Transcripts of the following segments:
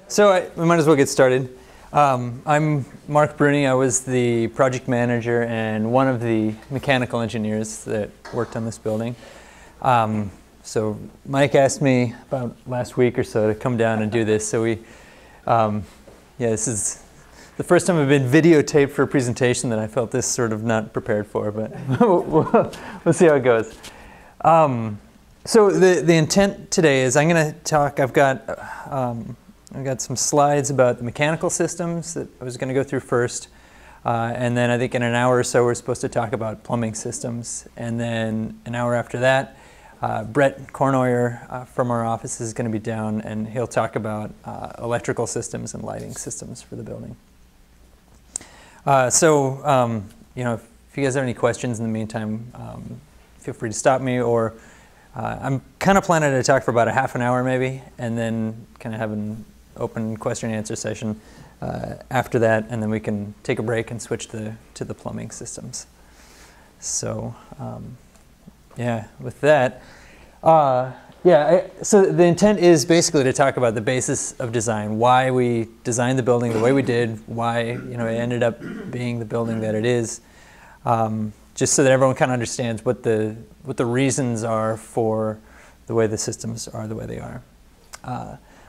So we might as well get started. I'm Mark Bruni. I was the project manager and one of the mechanical engineers that worked on this building. So Mike asked me about last week or so to come down and do this. So this is the first time I've been videotaped for a presentation that I felt this sort of not prepared for, but we'll see how it goes. So the intent today is I'm going to talk. I've got some slides about the mechanical systems that I was going to go through first, and then I think in an hour or so we're supposed to talk about plumbing systems, and then an hour after that, Brett Kornoyer from our office is going to be down, and he'll talk about electrical systems and lighting systems for the building. If you guys have any questions in the meantime, feel free to stop me, or I'm kind of planning to talk for about a half an hour maybe, and then kind of have an open question and answer session after that, and then we can take a break and switch to the plumbing systems. So with that, so the intent is basically to talk about the basis of design, why we designed the building the way we did, why it ended up being the building that it is, just so that everyone kind of understands what the reasons are for the way the systems are the way they are.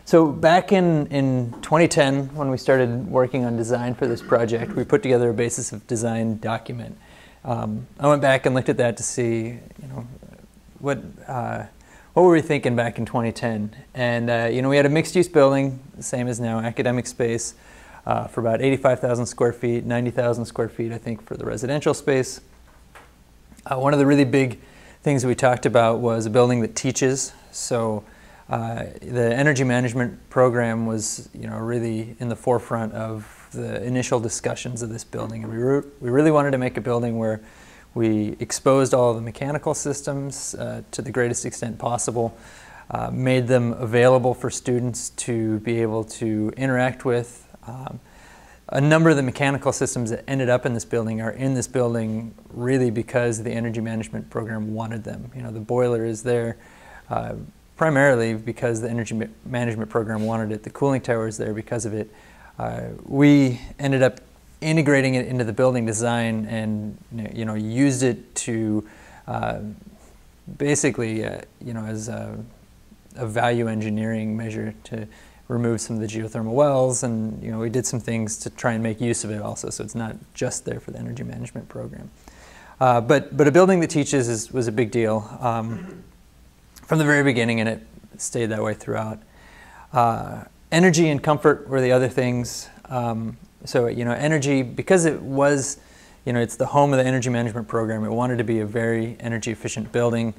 So back in 2010, when we started working on design for this project, we put together a basis of design document. I went back and looked at that to see, what were we thinking back in 2010? And we had a mixed-use building, the same as now, academic space, for about 85,000 square feet, 90,000 square feet, I think, for the residential space. One of the really big things we talked about was a building that teaches. So the energy management program was, really in the forefront of the initial discussions of this building. And we really wanted to make a building where we exposed all of the mechanical systems to the greatest extent possible, made them available for students to be able to interact with. A number of the mechanical systems that ended up in this building are in this building really because the energy management program wanted them. The boiler is there primarily because the energy management program wanted it. The cooling tower is there because of it. We ended up integrating it into the building design and used it to basically as a value engineering measure to remove some of the geothermal wells, and we did some things to try and make use of it also, so it's not just there for the energy management program. But a building that teaches was a big deal from the very beginning, and it stayed that way throughout. Energy and comfort were the other things. Energy, because it was, it's the home of the energy management program, it wanted to be a very energy efficient building.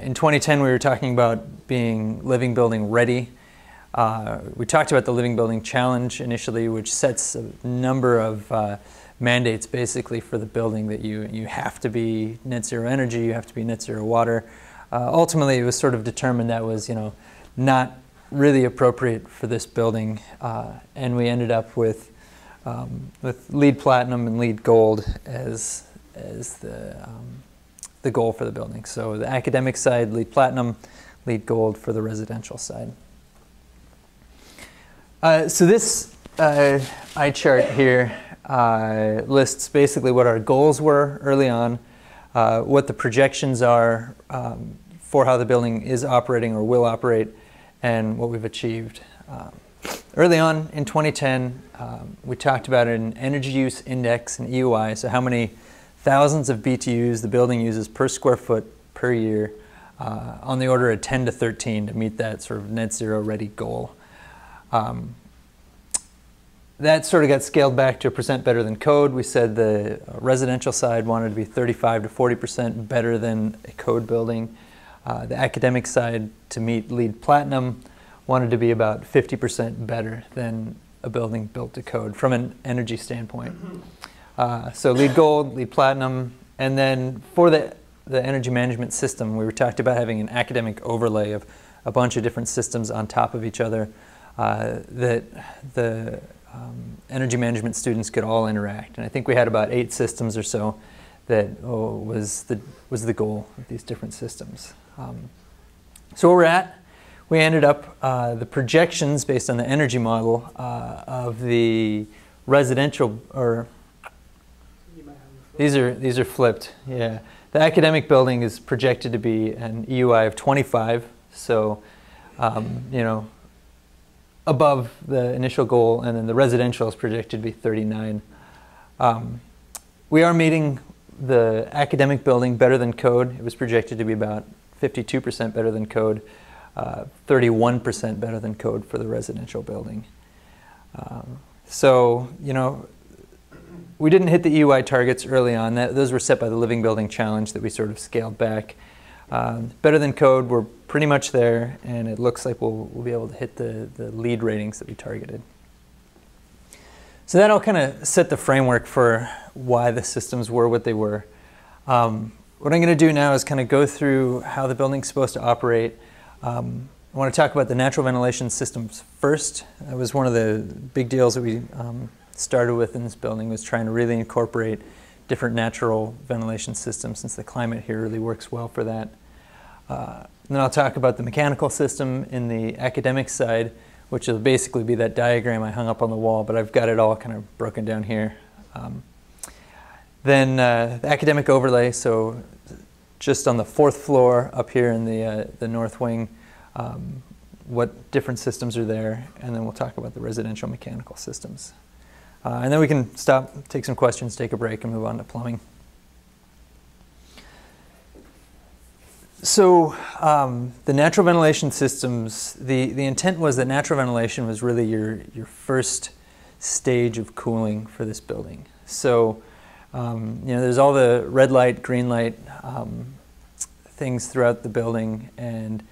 In 2010, we were talking about being living building ready. We talked about the Living Building Challenge initially, which sets a number of mandates basically for the building that you have to be net zero energy, you have to be net zero water. Ultimately, it was sort of determined that was not really appropriate for this building, and we ended up with LEED Platinum and LEED Gold as the goal for the building. So the academic side, LEED Platinum, LEED Gold for the residential side. So this eye chart here lists basically what our goals were early on, what the projections are for how the building is operating or will operate, and what we've achieved. Early on in 2010, we talked about an energy use index, an EUI, so how many thousands of BTUs the building uses per square foot per year, on the order of 10 to 13 to meet that sort of net zero ready goal. That sort of got scaled back to a percent better than code. We said the residential side wanted to be 35 to 40% better than a code building. The academic side, to meet LEED Platinum, wanted to be about 50% better than a building built to code from an energy standpoint. So LEED Gold, LEED Platinum, and then for the energy management system, we talked about having an academic overlay of a bunch of different systems on top of each other that the energy management students could all interact. And I think we had about 8 systems or so that was the goal of these different systems. So where we're at, we ended up, the projections based on the energy model of the residential, or these are flipped, yeah. The academic building is projected to be an EUI of 25, so you know, above the initial goal, and then the residential is projected to be 39. We are meeting the academic building better than code. It was projected to be about 52% better than code, 31% better than code for the residential building. So, you know, we didn't hit the EUI targets early on. Those were set by the Living Building Challenge that we sort of scaled back. Better than code, we're pretty much there, and it looks like we'll be able to hit the LEED ratings that we targeted. So that'll kind of set the framework for why the systems were what they were. What I'm going to do now is kind of go through how the building's supposed to operate. I want to talk about the natural ventilation systems first. That was one of the big deals that we started with in this building, was trying to really incorporate different natural ventilation systems, since the climate here really works well for that. Then I'll talk about the mechanical system in the academic side, which will basically be that diagram I hung up on the wall, but I've got it all kind of broken down here. Then the academic overlay, so just on the 4th floor up here in the north wing, what different systems are there, and then we'll talk about the residential mechanical systems. And then we can stop, take some questions, take a break, and move on to plumbing. So the natural ventilation systems, the intent was that natural ventilation was really your first stage of cooling for this building. So you know, there's all the red light, green light things throughout the building, and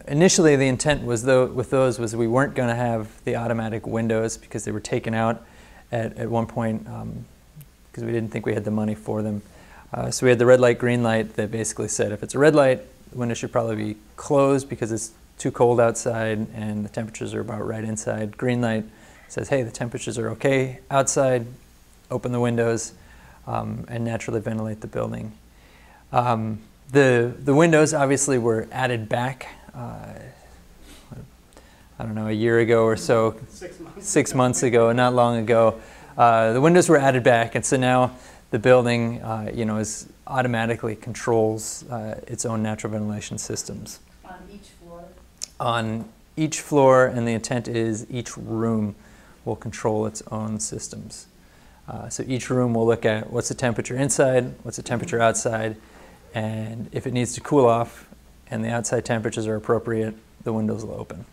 initially the intent was with those was we weren't going to have the automatic windows, because they were taken out at one point because we didn't think we had the money for them. So we had the red light, green light that basically said if it's a red light, the window should probably be closed because it's too cold outside and the temperatures are about right inside. Green light says, hey, the temperatures are okay outside, open the windows and naturally ventilate the building. The windows obviously were added back, I don't know, a year ago or so, 6 months ago, not long ago. The windows were added back, and so now the building, you know, automatically controls its own natural ventilation systems. On each floor? On each floor, and the intent is each room will control its own systems. So each room will look at what's the temperature inside, what's the temperature outside, and if it needs to cool off and the outside temperatures are appropriate, the windows will open.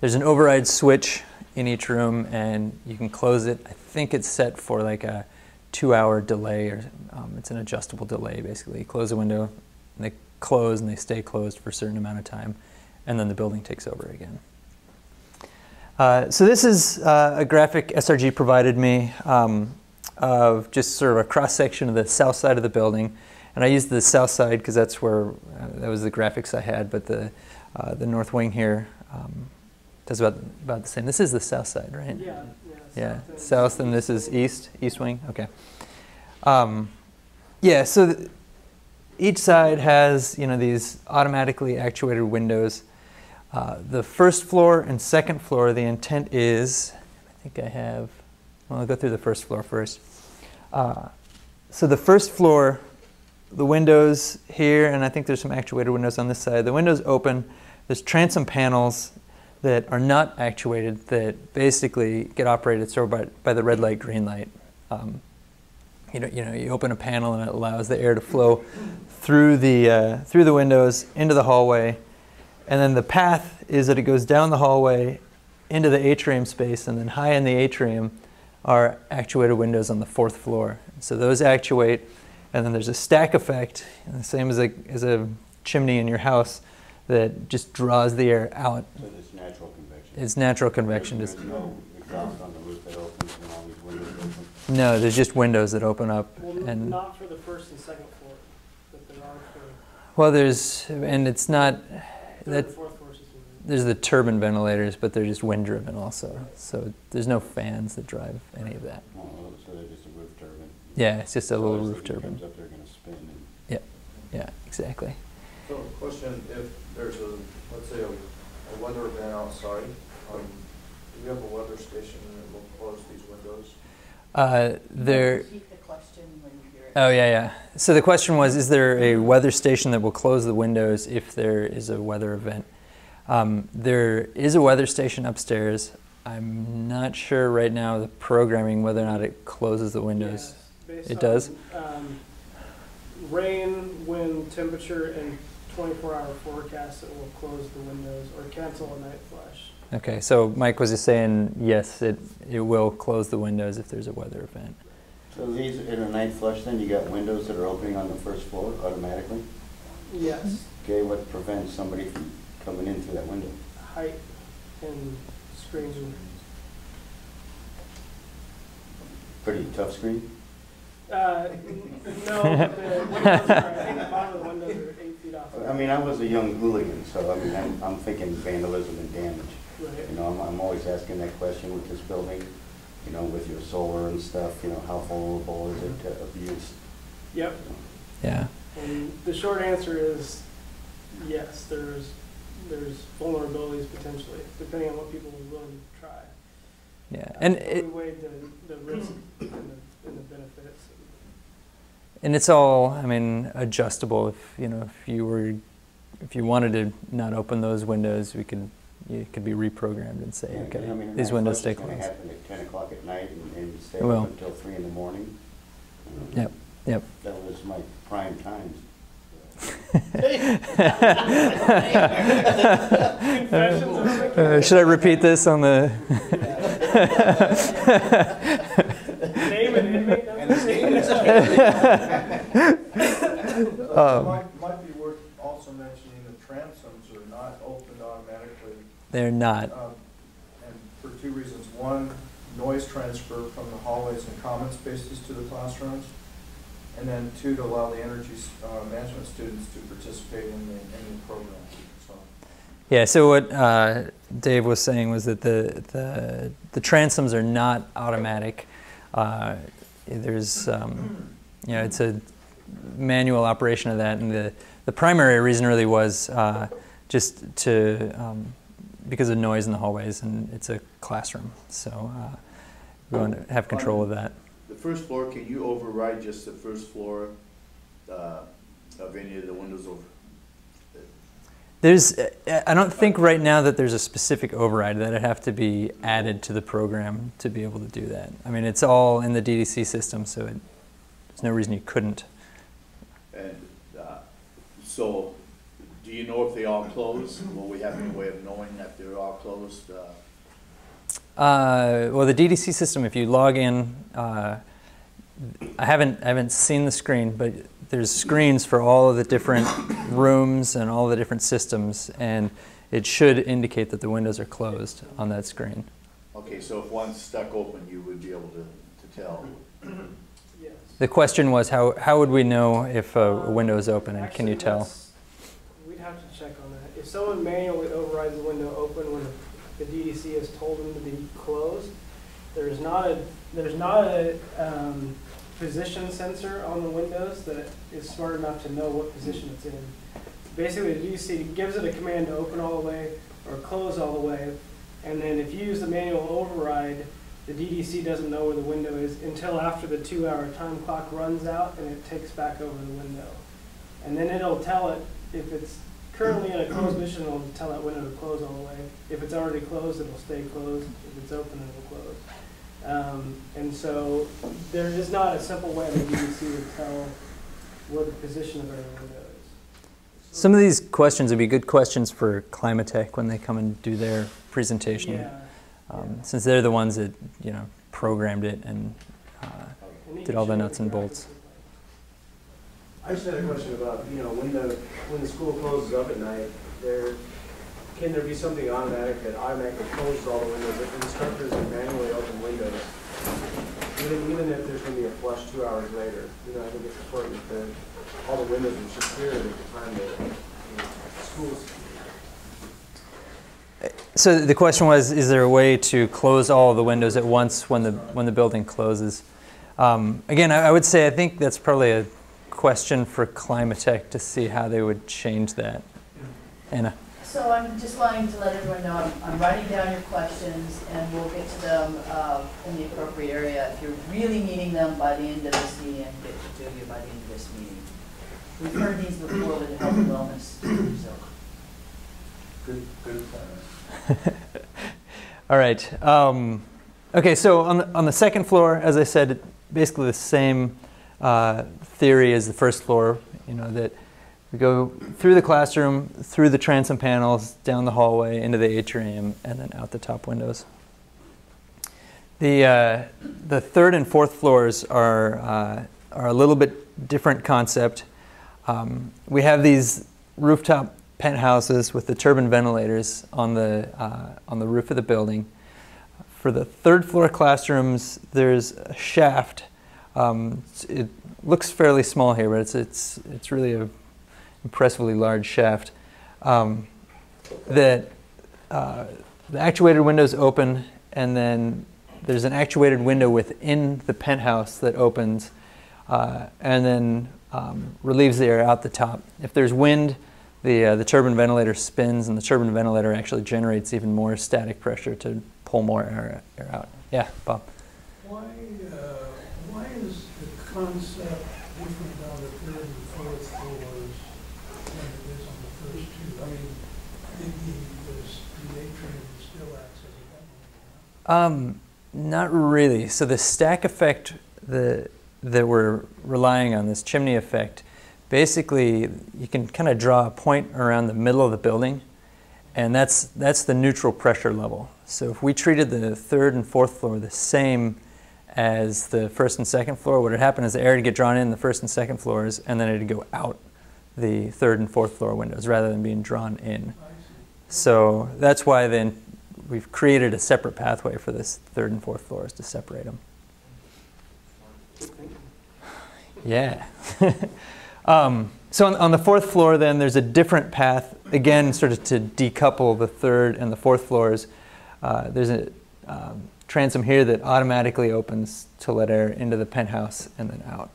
There's an override switch in each room, and you can close it. I think it's set for like a 2-hour delay, or it's an adjustable delay basically. You close the window, and they close, and they stay closed for a certain amount of time, and then the building takes over again. So this is a graphic SRG provided me of just sort of a cross-section of the south side of the building. And I used the south side because that's where, that was the graphics I had, but the north wing here does about the same. This is the south side, right? Yeah. Yeah, south, and this is east wing, okay. Yeah, so each side has, you know, these automatically actuated windows. The first floor and second floor, the intent is, I think I have, well, I'll go through the first floor first. So the first floor, the windows here, and I think there's some actuated windows on this side. The windows open. There's transom panels that are not actuated that basically get operated sort of by the red light, green light. You know, you open a panel and it allows the air to flow through the windows into the hallway, and then the path is that it goes down the hallway into the atrium space, and then high in the atrium are actuated windows on the 4th floor. So those actuate, and then there's a stack effect, the same as a chimney in your house, that just draws the air out. So it's natural convection. It's natural convection. There's no exhaust on the roof that opens and all these windows open? No, there's just windows that open up. Well, and not for the first and second floor, but there are for well, and it's not, third and fourth floor system. there's the turbine ventilators, but they're just wind driven also. So there's no fans that drive any of that. Oh, so they're just a roof turbine. Yeah, it's just a So little as roof the heat turbine. comes up, they're going to spin. And Yeah, exactly. So question, if there's let's say a weather event outside, do we have a weather station that will close these windows? Repeat the question when you hear it. Oh, yeah. So the question was, is there a weather station that will close the windows if there is a weather event? There is a weather station upstairs. I'm not sure right now the programming whether or not it closes the windows. Yes, It does? Rain, wind, temperature, and 24-hour forecast, it will close the windows or cancel a night flash. Okay, so Mike was just saying, yes, it will close the windows if there's a weather event. So these, in a night flush, then you got windows that are opening on the first floor automatically? Yes, Okay, what prevents somebody from coming in through that window? height and screens. Pretty tough screen? No, but the windows are, I think the bottom of the windows are 8 feet off. I mean, I was a young hooligan, so I mean, I'm thinking vandalism and damage. Right. You know, I'm always asking that question with this building, you know, with your solar and stuff, you know, how vulnerable is it to abuse? Yep. Yeah. And the short answer is yes, there's vulnerabilities potentially, depending on what people are willing to try. Yeah, and we weighed the risk and the benefits. And it's all, I mean, adjustable. If you wanted to not open those windows, it could be reprogrammed and say, Yeah, okay, I mean, these night windows flush stay is gonna closed. happen at 10 o'clock at night and stay It will. open until 3 in the morning. Yep. That was my prime times. Should I repeat this on the? Name and inmate Might be worth also mentioning the transoms are not opened automatically. They're not. And for two reasons. One, noise transfer from the hallways and common spaces to the classrooms. And then two, to allow the energy management students to participate in the program. So. Yeah. So what Dave was saying was that the transoms are not automatic. There's it's a manual operation of that, and the primary reason really was just to because of noise in the hallways, and it's a classroom, so we want to have control of that. The first floor, can you override just the first floor of any of the windows over? I don't think right now that there's a specific override that'd have to be added to the program to be able to do that. I mean, it's all in the DDC system, so there's no reason you couldn't. And so, do you know if they all close? Will we have any way of knowing that they're all closed? Well, the DDC system, if you log in, I haven't seen the screen, but there's screens for all of the different rooms and all the different systems, and it should indicate that the windows are closed on that screen. Okay, so if one's stuck open, you would be able to tell. Yes. The question was, how would we know if a window is open, and Actually, can you tell? We'd have to check on that. If someone manually overrides the window open when the DDC has told them to be closed, there's not a position sensor on the windows that is smart enough to know what position it's in. Basically, the DDC gives it a command to open all the way or close all the way, and then if you use the manual override, the DDC doesn't know where the window is until after the 2-hour time clock runs out and it takes back over the window. And then it'll tell it, if it's currently in a closed position, it'll tell that window to close all the way. If it's already closed, it'll stay closed. If it's open, it'll close. And so there is not a simple way the DDC to tell where the position of every window is. Some of these questions would be good questions for Climatech when they come and do their presentation, Yeah. since they're the ones that programmed it and did all the nuts and bolts. I just had a question about, when the school closes up at night, can there be something automatic that automatically closes all the windows? If instructors can manually open windows, even if there's going to be a flush 2 hours later, I think it's important that all the windows are secured at the time that schools. So the question was, is there a way to close all of the windows at once when the building closes? Again, I would say I think that's probably a question for Climatech to see how they would change that. Anna. So I'm just wanting to let everyone know I'm writing down your questions and we'll get to them in the appropriate area. If you're really needing them by the end of this meeting, I can get to you by the end of this meeting. We've heard these before with the health and wellness, so. Good plan. All right. Okay, so on the second floor, as I said, basically the same theory as the first floor, that we go through the classroom, through the transom panels, down the hallway, into the atrium, and then out the top windows. The third and fourth floors are a little bit different concept. We have these rooftop penthouses with the turbine ventilators on the roof of the building. For the third floor classrooms, there's a shaft. It looks fairly small here, but it's really a impressively large shaft. The actuated windows open, and then there's an actuated window within the penthouse that opens, and then relieves the air out the top. If there's wind, the turbine ventilator spins, and the turbine ventilator actually generates even more static pressure to pull more air out. Yeah, Bob. Why is the concept different on the third and fourth floors than it is on the first two? I mean, the atrium still acts as a ventilator. Not really. So the stack effect that we're relying on, this chimney effect, basically you can kind of draw a point around the middle of the building, and that's the neutral pressure level. So if we treated the third and fourth floor the same as the first and second floor, what would happen is the air would get drawn in the first and second floors, and then it would go out the third and fourth floor windows rather than being drawn in. So that's why then we've created a separate pathway for this third and fourth floors to separate them. Yeah. So on the fourth floor then, there's a different path, again, sort of to decouple the third and the fourth floors. There's a transom here that automatically opens to let air into the penthouse and then out.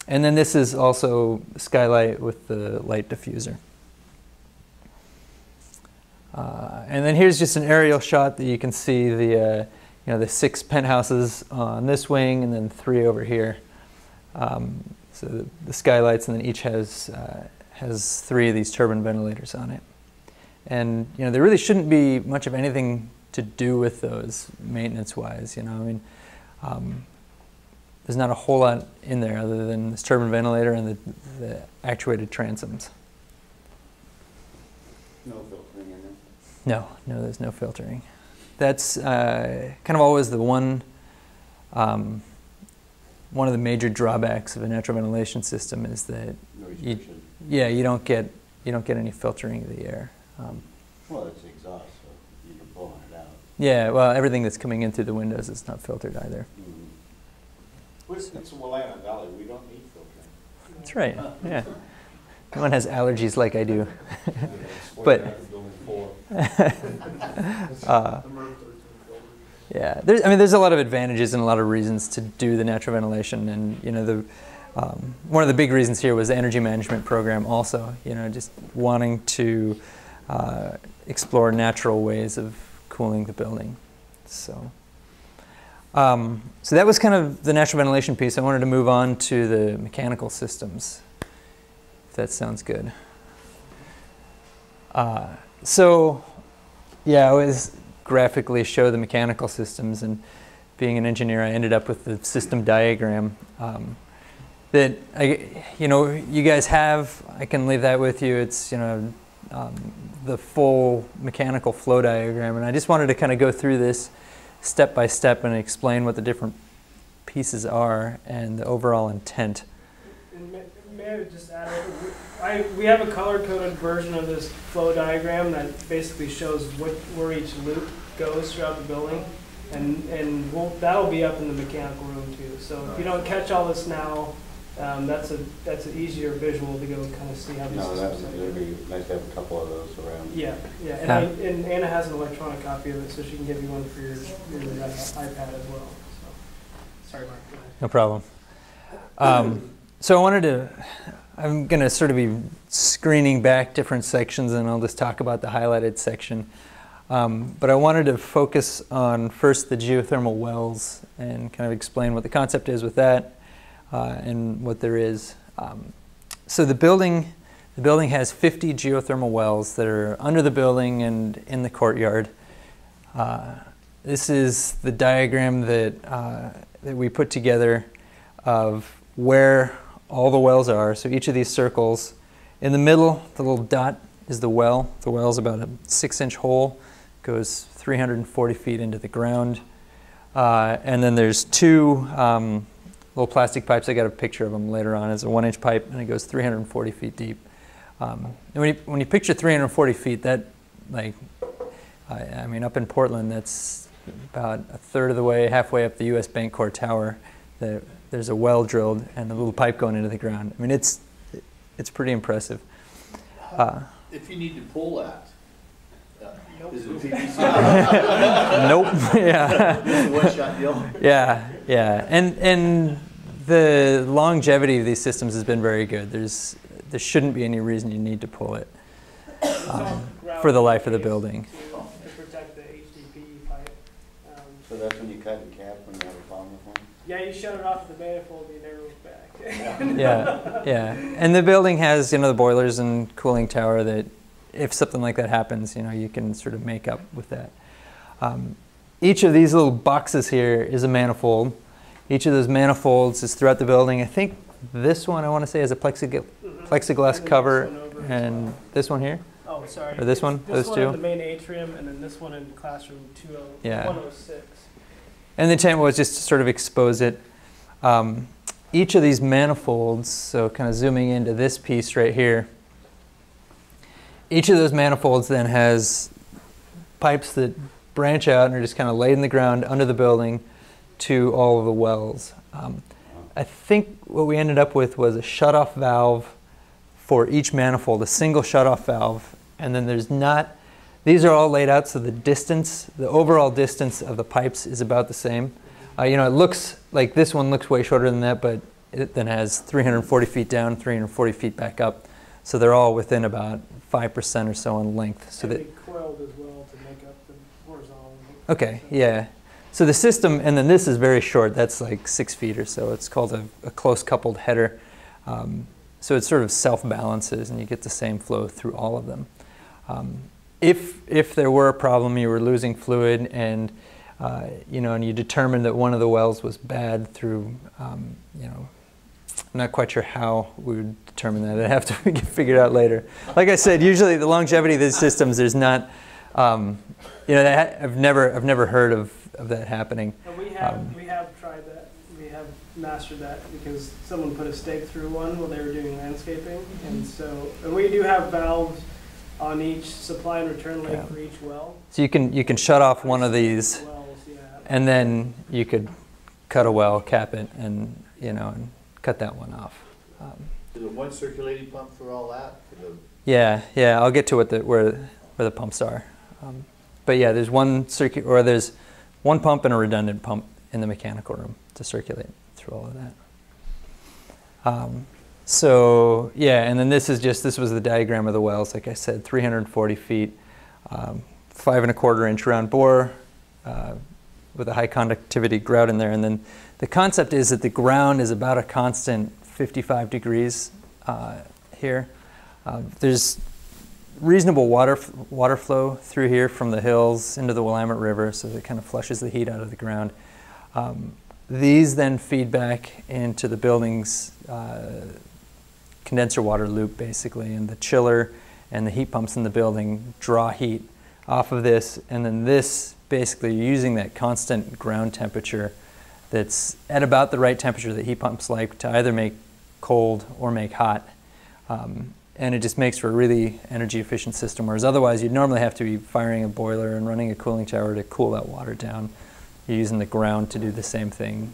And then this is also skylight with the light diffuser. And then here's just an aerial shot that you can see the 6 penthouses on this wing and then 3 over here. So the skylights, and then each has 3 of these turbine ventilators on it. And there really shouldn't be much of anything to do with those maintenance-wise. I mean, there's not a whole lot in there other than this turbine ventilator and the actuated transoms. No filtering in there? No, there's no filtering. That's kind of always the one of the major drawbacks of a natural ventilation system is that you don't get any filtering of the air. Well, it's exhaust, so you're blowing it out. Yeah, well, everything that's coming in through the windows is not filtered either. It's Willamette Valley. We don't need filtering. That's right. Yeah. No one has allergies like I do. But yeah, there's a lot of advantages and a lot of reasons to do the natural ventilation, and one of the big reasons here was the energy management program. Also, just wanting to explore natural ways of cooling the building. So that was kind of the natural ventilation piece. I wanted to move on to the mechanical systems, if that sounds good. So yeah, I always graphically show the mechanical systems, and being an engineer, I ended up with the system diagram that you guys have. I can leave that with you. It's the full mechanical flow diagram, and I just wanted to kind of go through this step by step and explain what the different pieces are and the overall intent. And may I just add, we have a color-coded version of this flow diagram that basically shows where each loop goes throughout the building, and that'll be up in the mechanical room too. So if you don't catch all this now, that's an easier visual to go kind of see how these systems are. It'd be nice to have a couple of those around. Yeah, and Anna has an electronic copy of it, so she can give you one for your iPad as well. So, sorry, Mark. No problem. So I wanted to I'm going to sort of be screening back different sections, and I'll just talk about the highlighted section. But I wanted to focus on first the geothermal wells and kind of explain what the concept is with that and what there is. So the building has 50 geothermal wells that are under the building and in the courtyard. This is the diagram that we put together of where all the wells are. So each of these circles, in the middle, the little dot is the well. The well is about a 6-inch hole, goes 340 feet into the ground. And then there's two little plastic pipes. I got a picture of them later on. It's a 1-inch pipe, and it goes 340 feet deep. And when you picture 340 feet, that, like, I mean, up in Portland, that's about a third of the way, halfway up the U.S. Bancorp Tower. There's a well drilled and a little pipe going into the ground. I mean, it's pretty impressive. If you need to pull that, is it PVC? Nope. Yeah. This is a one-shot deal? Yeah, yeah. And the longevity of these systems has been very good. There shouldn't be any reason you need to pull it for the life of the building. To protect the HDPE pipe. So that's when you cut and cap when you have a problem with one? Yeah, you shut it off at the manifold, you never look back. Yeah, yeah. And the building has, the boilers and cooling tower that if something like that happens, you can sort of make up with that. Each of these little boxes here is a manifold. Each of those manifolds is throughout the building. I think this one, I want to say, has a plexiglass cover, and this one here? Oh, sorry. Or this one? This Those one two? in the main atrium, and then this one in classroom 106. And the intent was just to sort of expose it. Each of these manifolds, so kind of zooming into this piece right here, each of those manifolds then has pipes that branch out and are just kind of laid in the ground under the building to all of the wells. I think what we ended up with was a shutoff valve for each manifold, a single shutoff valve, and then these are all laid out so the overall distance of the pipes is about the same. It looks like this one looks way shorter than that, but it then has 340 feet down, 340 feet back up. So they're all within about 5% or so in length. So And that, they coiled as well to make up the horizontal. okay, yeah. So the system, and then this is very short. That's like 6 feet or so. It's called a close coupled header. So it sort of self-balances, and you get the same flow through all of them. If there were a problem, you were losing fluid, and and you determined that one of the wells was bad through, I'm not quite sure how we would determine that. I'd have to get figured out later. Like I said, usually the longevity of these systems, there's not, I've never heard of that happening. And we have tried that. We have mastered that because someone put a stake through one while they were doing landscaping, and we do have valves on each supply and return link for each well. So you can shut off one of these, and then you could cut a well, cap it, and and cut that one off. Is it one circulating pump for all that? Yeah. I'll get to where the pumps are. But yeah, there's there's one pump and a redundant pump in the mechanical room to circulate through all of that. So yeah, and then this was the diagram of the wells. Like I said, 340 feet, 5¼ inch round bore with a high conductivity grout in there. And then the concept is that the ground is about a constant 55 degrees here. There's reasonable water flow through here from the hills into the Willamette River, so it kind of flushes the heat out of the ground. These then feed back into the building's condenser water loop, basically, and the chiller and the heat pumps in the building draw heat off of this, and then this basically using that constant ground temperature that's at about the right temperature that heat pumps like to either make cold or make hot. And it just makes for a really energy efficient system, whereas otherwise you'd normally have to be firing a boiler and running a cooling tower to cool that water down. You're using the ground to do the same thing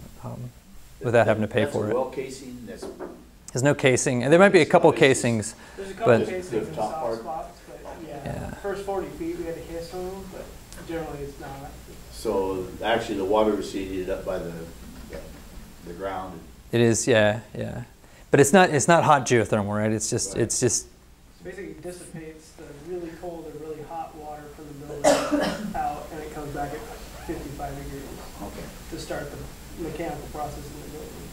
without having to pay for it. That's a well casing? There's no casing, and there might be a couple casings. There's a couple but casings in soft spots, but yeah. First 40 feet we had to kiss them, but generally it's not. So actually the water is heated up by the ground. It is, yeah. but it's not hot geothermal, right? It's just Basically dissipates the really cold or really hot water from the building out, and it comes back at 55 degrees Okay. to start the mechanical process in the building.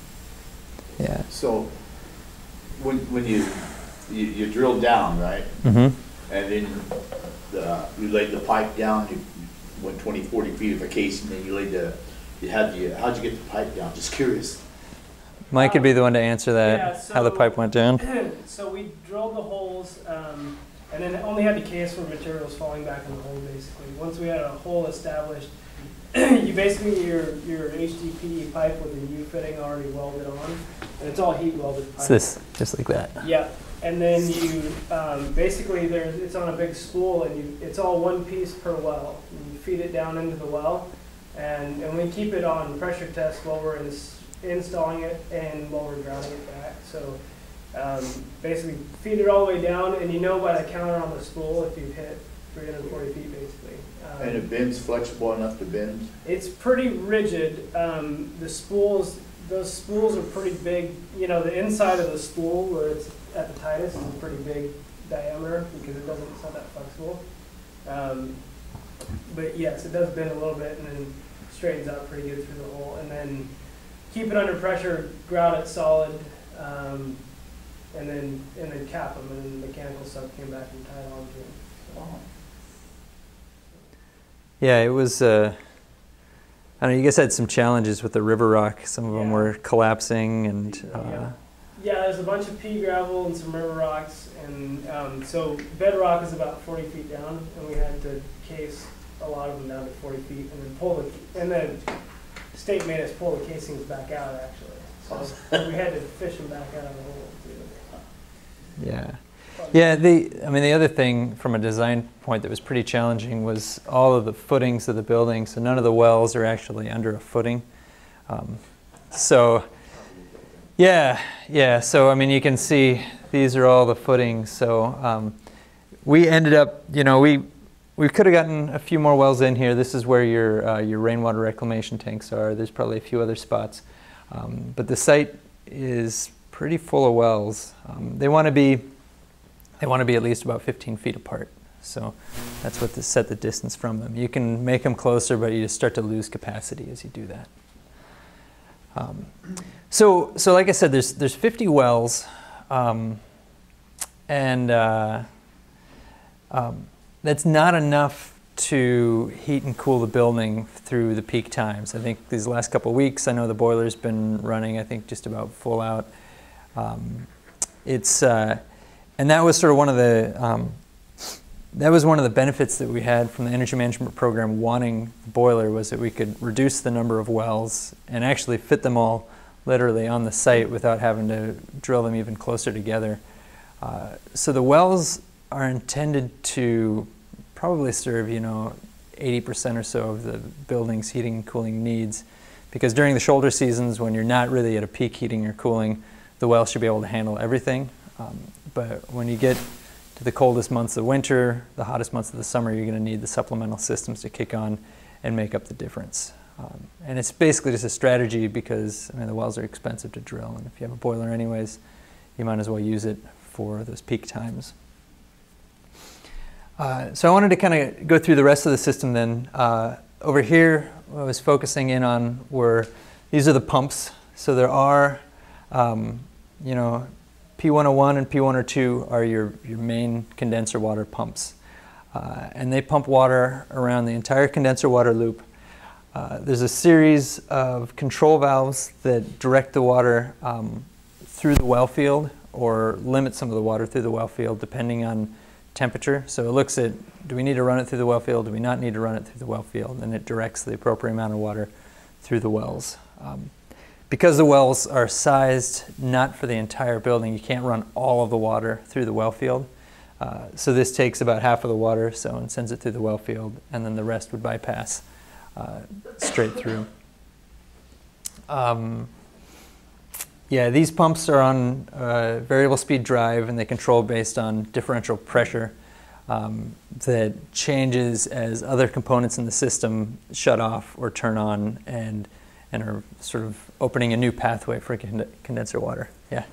yeah. So, when you drill down, right? Mm-hmm. And then you laid the pipe down, you went 20, 40 feet of a casing, then how'd you get the pipe down? Just curious. Mike could be the one to answer that. Yeah, how the so- pipe went down. So we drilled the holes, and then only had the case for materials falling back in the hole, basically. Once we had a hole established, you basically, your HDPE pipe with a U fitting already welded on, and it's all heat welded pipe. It's this, just like that. Yeah, and then you, basically it's on a big spool, and it's all one piece per well. And you feed it down into the well, and we keep it on pressure test while we're installing it and while we're grouting it back. So basically feed it all the way down, and you know by the counter on the spool if you've hit 340 feet basically. And the bin's flexible enough to bend? It's pretty rigid. Those spools are pretty big. You know, the inside of the spool where it's at the tightest is a pretty big diameter because it's not that flexible. But yes, it does bend a little bit and then straightens out pretty good through the hole. And then keep it under pressure, grout it solid, and then cap them, and then the mechanical stuff came back and tied on to them. So. Yeah, it was. I don't know. You guys had some challenges with the river rock. Some of them were collapsing, and Yeah, there's a bunch of pea gravel and some river rocks, and so bedrock is about 40 feet down, and we had to case a lot of them down to 40 feet, and then and then state made us pull the casings back out actually. So we had to fish them back out of the hole too. yeah. Yeah, the other thing from a design point that was pretty challenging was all of the footings of the building. So none of the wells are actually under a footing. So I mean, you can see these are all the footings. So we ended up, we could have gotten a few more wells in here. This is where your rainwater reclamation tanks are. There's probably a few other spots, but the site is pretty full of wells. They want to be at least about 15 feet apart. So that's what set the distance from them. You can make them closer, but you just start to lose capacity as you do that. So like I said, there's 50 wells, and that's not enough to heat and cool the building through the peak times. I think these last couple of weeks, I know the boiler's been running, I think, just about full out. And that was sort of one of the benefits that we had from the energy management program wanting the boiler, was that we could reduce the number of wells and actually fit them all literally on the site without having to drill them even closer together. So the wells are intended to probably serve 80% or so of the building's heating and cooling needs, because during the shoulder seasons, when you're not really at a peak heating or cooling, the well should be able to handle everything. But when you get to the coldest months of winter, the hottest months of the summer, you're going to need the supplemental systems to kick on and make up the difference. And it's basically just a strategy because the wells are expensive to drill, and if you have a boiler anyways, you might as well use it for those peak times. So I wanted to kind of go through the rest of the system then. Over here, what I was focusing in on these are the pumps. So there are, P101 and P102 are your main condenser water pumps. And they pump water around the entire condenser water loop. There's a series of control valves that direct the water through the well field, or limit some of the water through the well field depending on temperature. So it looks at, do we need to run it through the well field? Do we not need to run it through the well field? And it directs the appropriate amount of water through the wells. Because the wells are sized not for the entire building, you can't run all of the water through the well field. So this takes about half of the water, and sends it through the well field, and then the rest would bypass straight through. These pumps are on variable speed drive, and they control based on differential pressure that changes as other components in the system shut off or turn on, and are sort of opening a new pathway for condenser water. Yeah.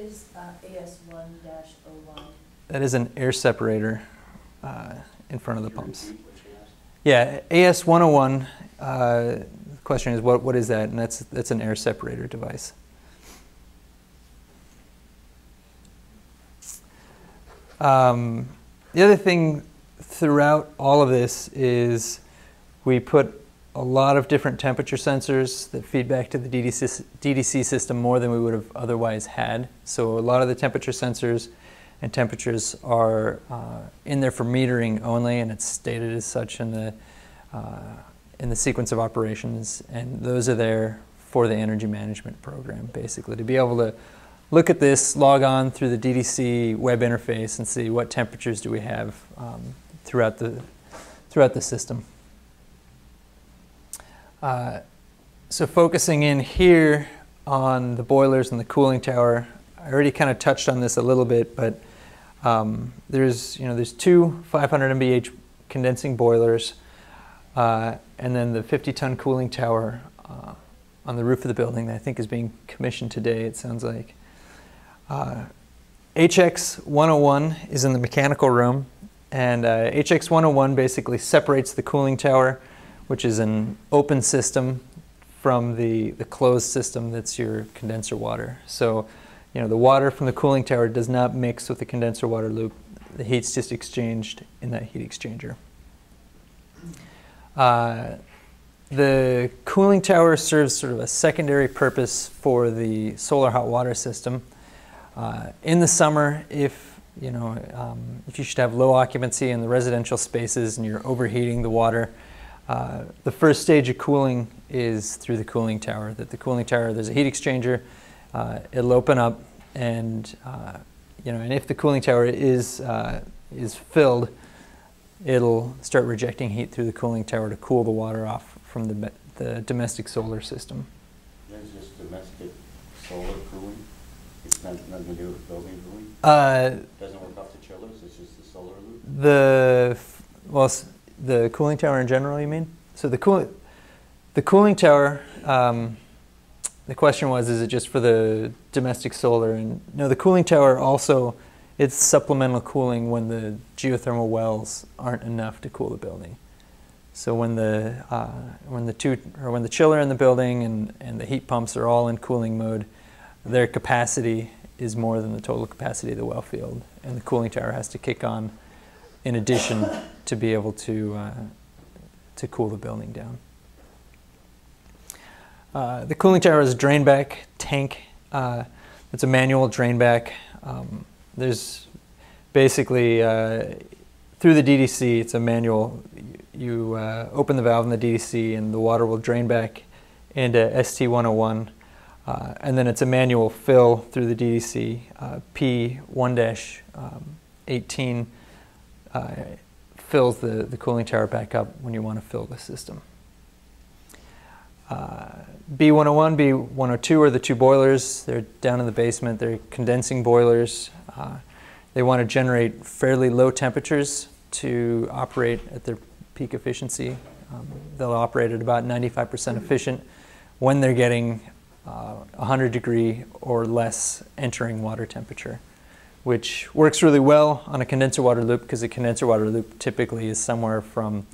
is AS1-01? That is an air separator in front of the pumps. Yeah, AS101, the question is what is that? And that's an air separator device. The other thing throughout all of this is we put a lot of different temperature sensors that feed back to the DDC system more than we would have otherwise had. So a lot of the temperature sensors and temperatures are in there for metering only, and it's stated as such in the sequence of operations. And those are there for the energy management program, basically, to be able to look at this, log on through the DDC web interface, and see what temperatures do we have throughout the system. So focusing in here on the boilers and the cooling tower, I already kind of touched on this a little bit, but there's two 500 MBH condensing boilers, and then the 50-ton cooling tower on the roof of the building that I think is being commissioned today, it sounds like. HX101 is in the mechanical room, and HX101 basically separates the cooling tower, which is an open system, from the closed system that's your condenser water. So, the water from the cooling tower does not mix with the condenser water loop. The heat's just exchanged in that heat exchanger. The cooling tower serves sort of a secondary purpose for the solar hot water system. In the summer, if you should have low occupancy in the residential spaces and you're overheating the water, the first stage of cooling is through the cooling tower. There's a heat exchanger. It'll open up, and and if the cooling tower is filled, it'll start rejecting heat through the cooling tower to cool the water off from the domestic solar system. There's just domestic solar cooling. It's nothing to do with building cooling. Doesn't work off the chillers. It's just the solar loop. The cooling tower in general, you mean? So the cooling tower. The question was, is it just for the domestic solar? And no, the cooling tower also, it's supplemental cooling when the geothermal wells aren't enough to cool the building. So when the chiller in the building and the heat pumps are all in cooling mode, their capacity is more than the total capacity of the well field, and the cooling tower has to kick on in addition to be able to cool the building down. The cooling tower is a drain back tank. It's a manual drain back. There's basically, through the DDC, it's a manual. You open the valve in the DDC and the water will drain back into ST101. And then it's a manual fill through the DDC. P1-18 fills the cooling tower back up when you want to fill the system. B101, B102 are the two boilers. They're down in the basement. They're condensing boilers. They want to generate fairly low temperatures to operate at their peak efficiency. They'll operate at about 95% efficient when they're getting 100 degree or less entering water temperature, which works really well on a condenser water loop, because a condenser water loop typically is somewhere from,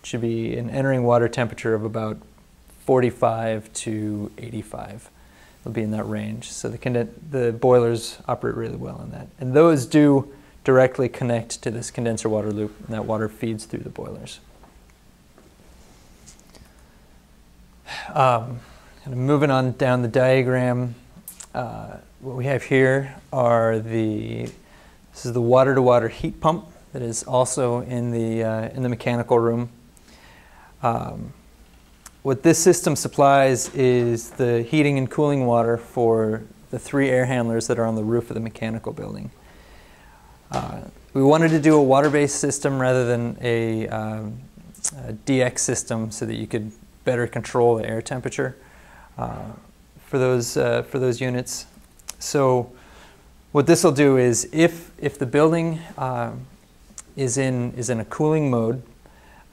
should be an entering water temperature of about 45 to 85. It'll be in that range. So the boilers operate really well in that. And those do directly connect to this condenser water loop, and that water feeds through the boilers. Kind of moving on down the diagram, what we have here are this is the water-to-water heat pump that is also in the mechanical room. What this system supplies is the heating and cooling water for the 3 air handlers that are on the roof of the mechanical building. We wanted to do a water-based system rather than a DX system, so that you could better control the air temperature for those units. So what this will do is, if the building is in a cooling mode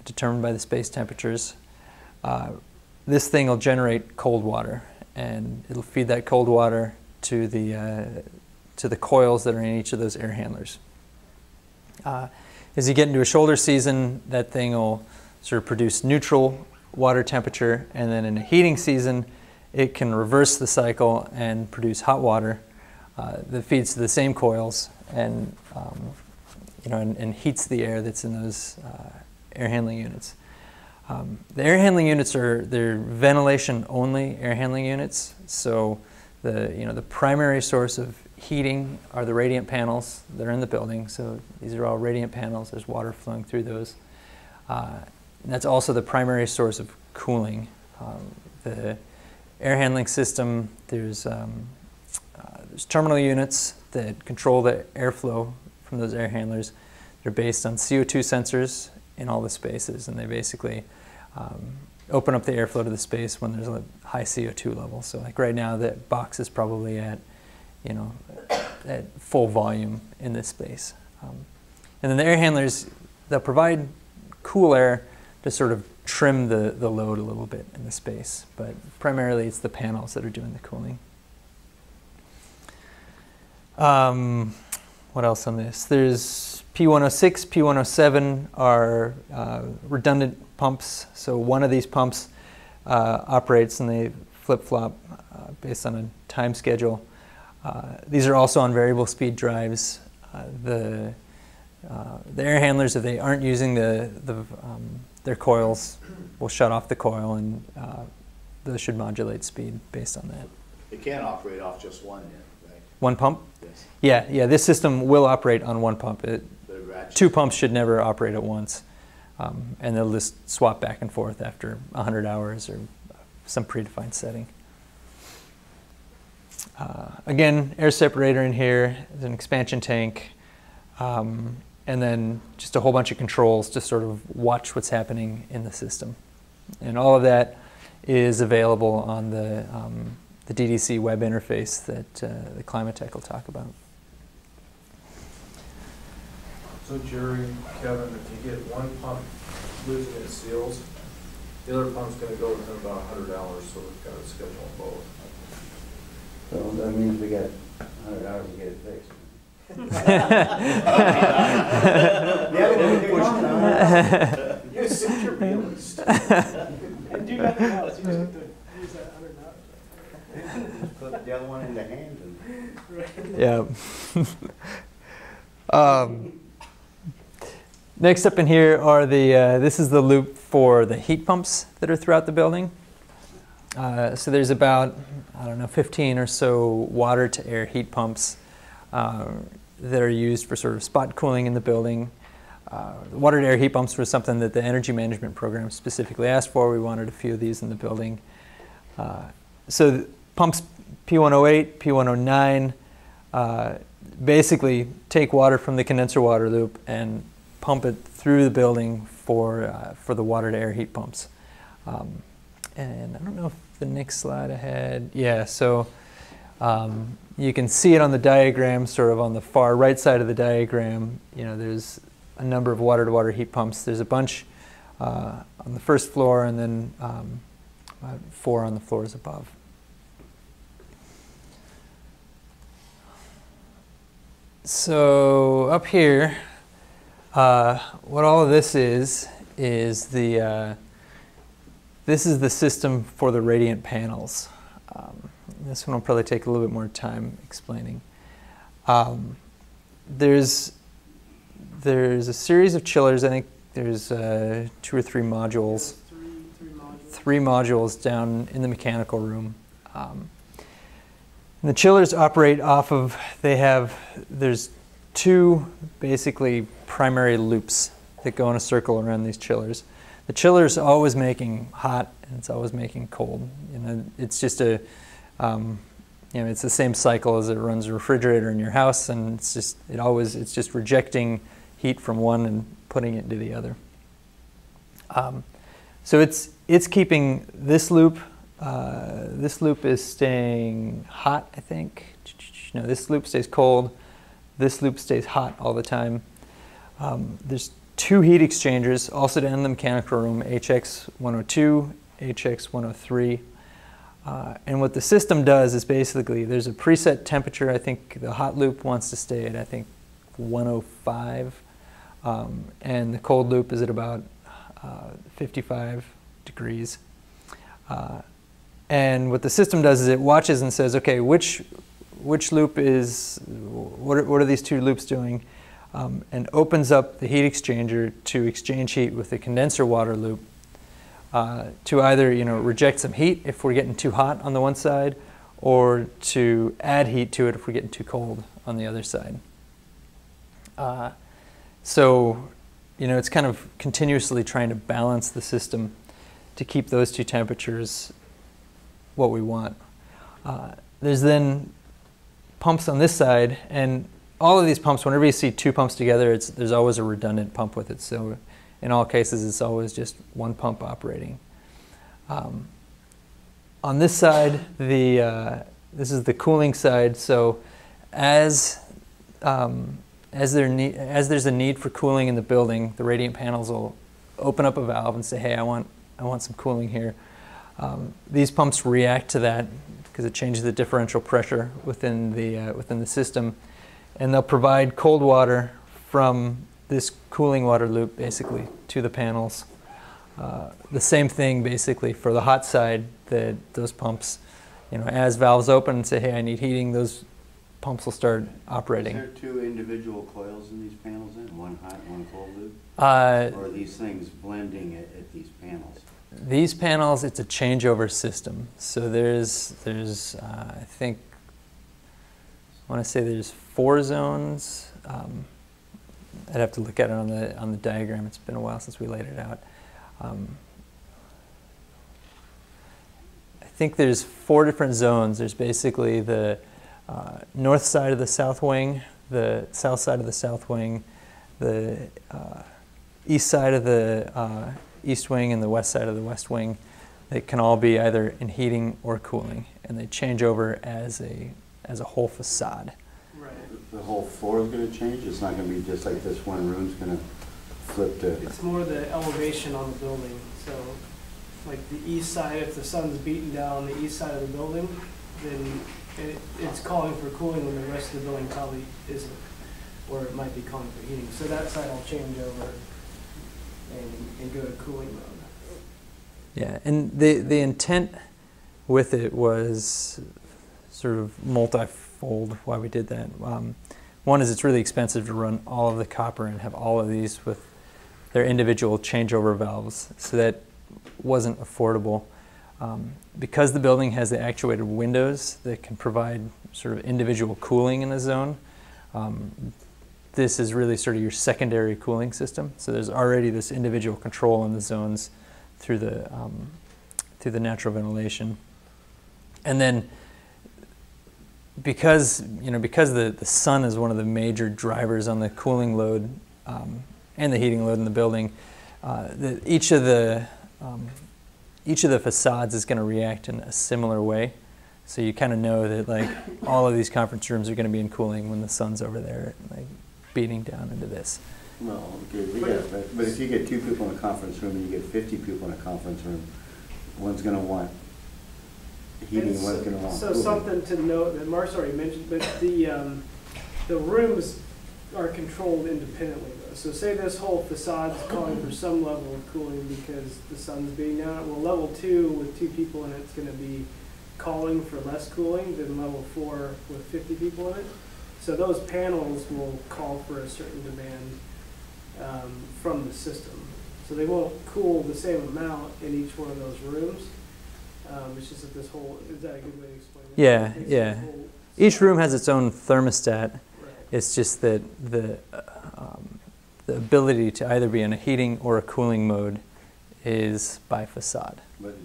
determined by the space temperatures, this thing will generate cold water, and it'll feed that cold water to the coils that are in each of those air handlers. As you get into a shoulder season, that thing will sort of produce neutral water temperature, and then in a heating season, it can reverse the cycle and produce hot water that feeds to the same coils and and heats the air that's in those air handling units. The air handling units they're ventilation only air handling units. So the primary source of heating are the radiant panels that are in the building. So these are all radiant panels. There's water flowing through those. And that's also the primary source of cooling. The air handling system, there's terminal units that control the airflow from those air handlers. They're based on CO2 sensors in all the spaces, and they basically open up the airflow to the space when there's a high CO2 level. So like right now, that box is probably at full volume in this space. And then the air handlers, they'll provide cool air to sort of trim the load a little bit in the space, but primarily it's the panels that are doing the cooling. What else on this? There's P106, P107 are redundant pumps. So one of these pumps operates and they flip-flop based on a time schedule. These are also on variable speed drives. The air handlers, if they aren't using their coils, will shut off the coil, and those should modulate speed based on that. It can't operate off just one, right? One pump? Yes. Yeah. This system will operate on one pump. Two pumps should never operate at once, and they'll just swap back and forth after 100 hours or some predefined setting. Again, air separator in here, there's an expansion tank, and then just a whole bunch of controls to sort of watch what's happening in the system. And all of that is available on the DDC web interface that the Climatech will talk about. So Jerry, Kevin, if you get one pump losing its seals, the other pump's going to go within about 100 hours, so we've got to schedule them both. So that means we got 100 hours to get it fixed. You sit your realist. And do nothing else, you just have to use that 100 hours. Just put the other one in the hand and... Yeah. Next up in here are this is the loop for the heat pumps that are throughout the building. So there's about, 15 or so water to air heat pumps that are used for sort of spot cooling in the building. The water to air heat pumps was something that the energy management program specifically asked for. We wanted a few of these in the building. So the pumps P108, P109 basically take water from the condenser water loop and pump it through the building for the water to air heat pumps. And I don't know if the next slide ahead, so you can see it on the diagram, sort of on the far right side of the diagram. There's a number of water to water heat pumps. There's a bunch on the first floor, and then 4 on the floors above. So up here, what all of this is this is the system for the radiant panels. This one will probably take a little bit more time explaining. There's a series of chillers. I think there's 2 or 3 modules. Three modules down in the mechanical room. And the chillers operate off of, there's 2 basically primary loops that go in a circle around these chillers. The chiller's always making hot and it's always making cold. It's just it's the same cycle as it runs a refrigerator in your house, and it's just rejecting heat from one and putting it into the other. So it's keeping this loop. This loop is staying hot, I think. No, this loop stays cold. This loop stays hot all the time. There's 2 heat exchangers also down in the mechanical room, HX102, HX103. And what the system does is basically there's a preset temperature. I think the hot loop wants to stay at, I think, 105. And the cold loop is at about 55 degrees. And what the system does is it watches and says, okay, which loop is, what are these two loops doing? And opens up the heat exchanger to exchange heat with the condenser water loop to either reject some heat if we're getting too hot on the one side, or to add heat to it if we're getting too cold on the other side. So it's kind of continuously trying to balance the system to keep those two temperatures what we want. There's then pumps on this side, and all of these pumps, whenever you see two pumps together, there's always a redundant pump with it. So in all cases, it's always just one pump operating. On this side, this is the cooling side. So as there's a need for cooling in the building, the radiant panels will open up a valve and say, hey, I want some cooling here. These pumps react to that because it changes the differential pressure within the system, and they'll provide cold water from this cooling water loop basically to the panels. The same thing basically for the hot side, that those pumps, as valves open and say, hey, I need heating, those pumps will start operating. Is there two individual coils in these panels then? One hot, one cold loop? Or are these things blending at these panels? These panels, it's a changeover system. So there's I think, I want to say there's 4 zones. I'd have to look at it on the diagram. It's been a while since we laid it out. I think there's 4 different zones. There's basically the north side of the south wing, the south side of the south wing, the east side of the east wing, and the west side of the west wing. They can all be either in heating or cooling, and they change over as a whole facade. Right. The whole floor is going to change? It's not going to be just like this one room's going to flip to... It's more the elevation on the building. So like the east side, if the sun's beating down the east side of the building, then it's calling for cooling when the rest of the building probably isn't, or it might be calling for heating. So that side will change over and go to cooling mode. Yeah, and the intent with it was sort of multifold why we did that. One is it's really expensive to run all of the copper and have all of these with their individual changeover valves, so that wasn't affordable. Because the building has the actuated windows that can provide sort of individual cooling in the zone, this is really sort of your secondary cooling system. So there's already this individual control in the zones through the natural ventilation. And then because the sun is one of the major drivers on the cooling load and the heating load in the building, each of the facades is going to react in a similar way. So you kind of know that like all of these conference rooms are going to be in cooling when the sun's over there, like beating down into this. Well, okay, but if you get 2 people in a conference room and you get 50 people in a conference room, one's going to want heating, one's going to want so cooling. Something to note that Mark's already mentioned, but the rooms are controlled independently though. So say this whole facade is calling for some level of cooling because the sun's beating down. Well, level 2 with 2 people in it is going to be calling for less cooling than level 4 with 50 people in it. So those panels will call for a certain demand from the system. So they won't cool the same amount in each one of those rooms. It's just that this whole, is that a good way to explain it? Yeah, yeah. Each room has its own thermostat. Right. It's just that the ability to either be in a heating or a cooling mode is by facade. But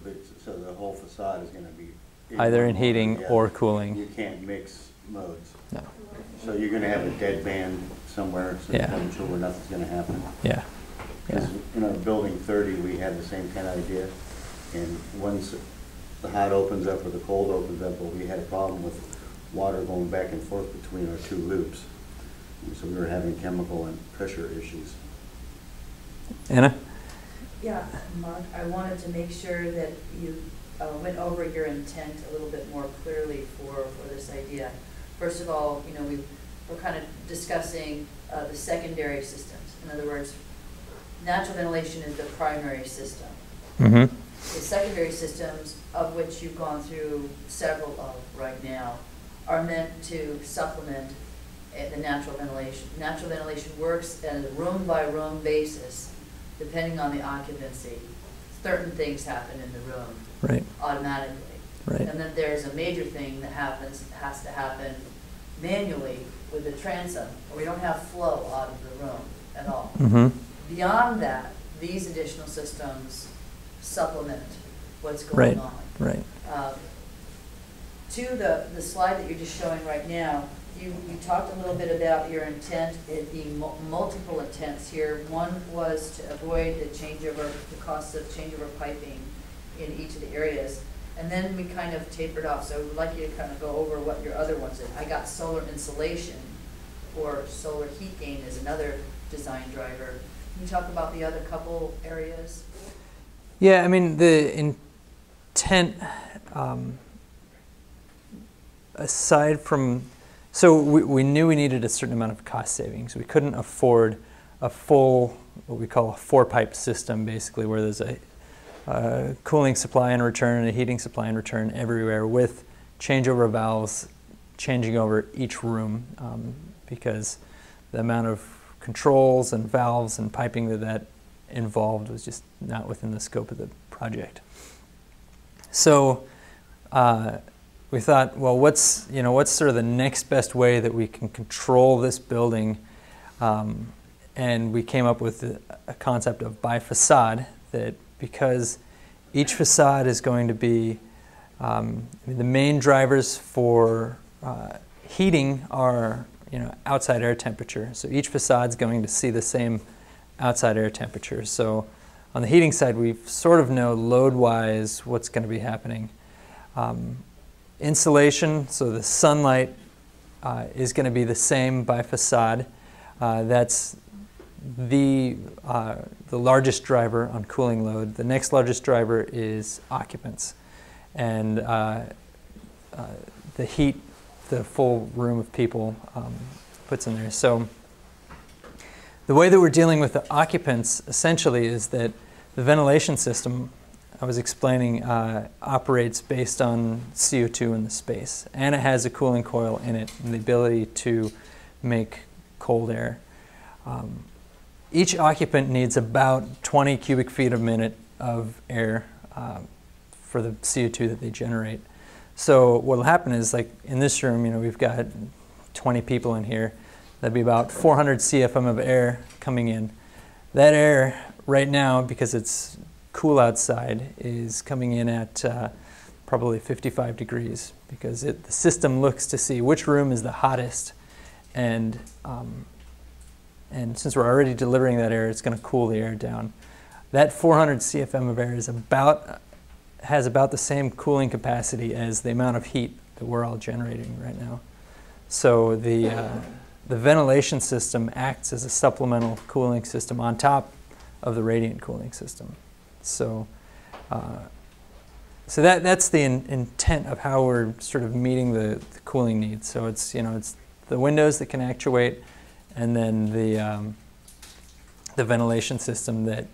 so the whole facade is going to be either in heating or cooling. You can't mix modes. No. So you're going to have a dead band somewhere, so Yeah. I'm sure where nothing's going to happen. Yeah. Because in our building 30, we had the same kind of idea, and once the hot opens up or the cold opens up, well, we had a problem with water going back and forth between our 2 loops. And so we were having chemical and pressure issues. Anna? Yeah, Mark, I wanted to make sure that you went over your intent a little bit more clearly for this idea. First of all, you know, we're kind of discussing the secondary systems. In other words, natural ventilation is the primary system. Mm-hmm. The secondary systems, of which you've gone through several of right now, are meant to supplement the natural ventilation. Natural ventilation works on a room-by-room basis, depending on the occupancy. Certain things happen in the room Right. automatically. Right. And then there's a major thing that has to happen manually with the transom, or we don't have flow out of the room at all. Mm-hmm. Beyond that, these additional systems supplement what's going Right. on. Right. To the slide that you're just showing right now, you talked a little bit about your intent, it being multiple intents here. One was to avoid the cost of changeover piping in each of the areas. And then we kind of tapered off, so we'd like you to kind of go over what your other ones are. I got solar insulation or solar heat gain is another design driver. Can you talk about the other couple areas? Yeah, I mean, the intent, aside from, so we knew we needed a certain amount of cost savings. We couldn't afford a full, what we call a 4-pipe system, basically, where there's a cooling supply in return and a heating supply in return everywhere with changeover valves changing over each room, because the amount of controls and valves and piping that involved was just not within the scope of the project. So we thought, well, what's sort of the next best way that we can control this building? And we came up with a concept of by facade, that because each facade is going to be, the main drivers for heating are outside air temperature. So each facade is going to see the same outside air temperature. So on the heating side, we sort of know load-wise what's going to be happening. Insulation, so the sunlight is going to be the same by facade. That's the largest driver on cooling load. The next largest driver is occupants, and the heat the full room of people puts in there. So the way that we're dealing with the occupants essentially is that the ventilation system, I was explaining, operates based on CO2 in the space, and it has a cooling coil in it and the ability to make cold air. Each occupant needs about 20 cubic feet a minute of air for the CO2 that they generate. So what will happen is, like in this room, we've got 20 people in here. That'd be about 400 CFM of air coming in. That air right now, because it's cool outside, is coming in at probably 55 degrees, because the system looks to see which room is the hottest, and since we're already delivering that air, it's going to cool the air down. That 400 CFM of air has about the same cooling capacity as the amount of heat that we're all generating right now. So the ventilation system acts as a supplemental cooling system on top of the radiant cooling system. So that's the intent of how we're sort of meeting the cooling needs. So it's it's the windows that can actuate, and then the ventilation system that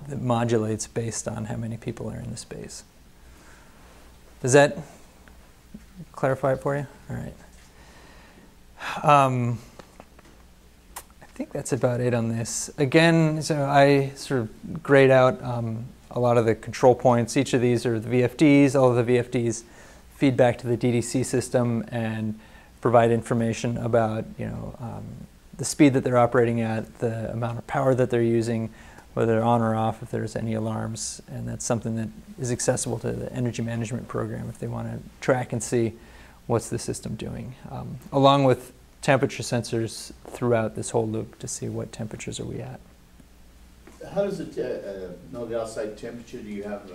modulates based on how many people are in the space. Does that clarify it for you? All right. I think that's about it on this. Again, so I sort of grayed out a lot of the control points. Each of these are the VFDs. All of the VFDs feed back to the DDC system and provide information about the speed that they're operating at, the amount of power that they're using, whether they're on or off, if there's any alarms, and that's something that is accessible to the energy management program if they want to track and see what's the system doing, along with temperature sensors throughout this whole loop to see what temperatures are we at. How does it know the outside temperature? Do you have?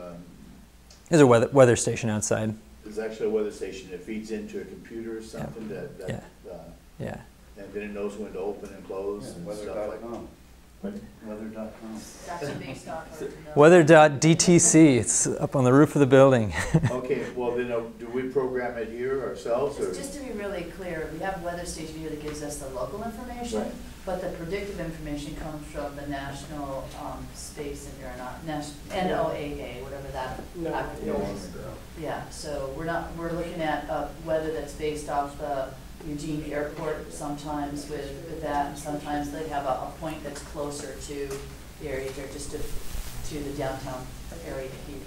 There's a weather station outside. There's actually a weather station that feeds into a computer or something Yeah. and then it knows when to open and close and stuff like that. Weather.com. It's actually based off of. Weather.dtc, it's up on the roof of the building. Okay, well then, do we program it here ourselves, or? Just to be really clear, we have a weather station here that gives us the local information, Right. but the predictive information comes from the National Space and NOAA, whatever that No, acronym is. Yeah, so we're looking at weather that's based off the Eugene Airport sometimes with that, and sometimes they have a point that's closer to the area here, just to the downtown area here.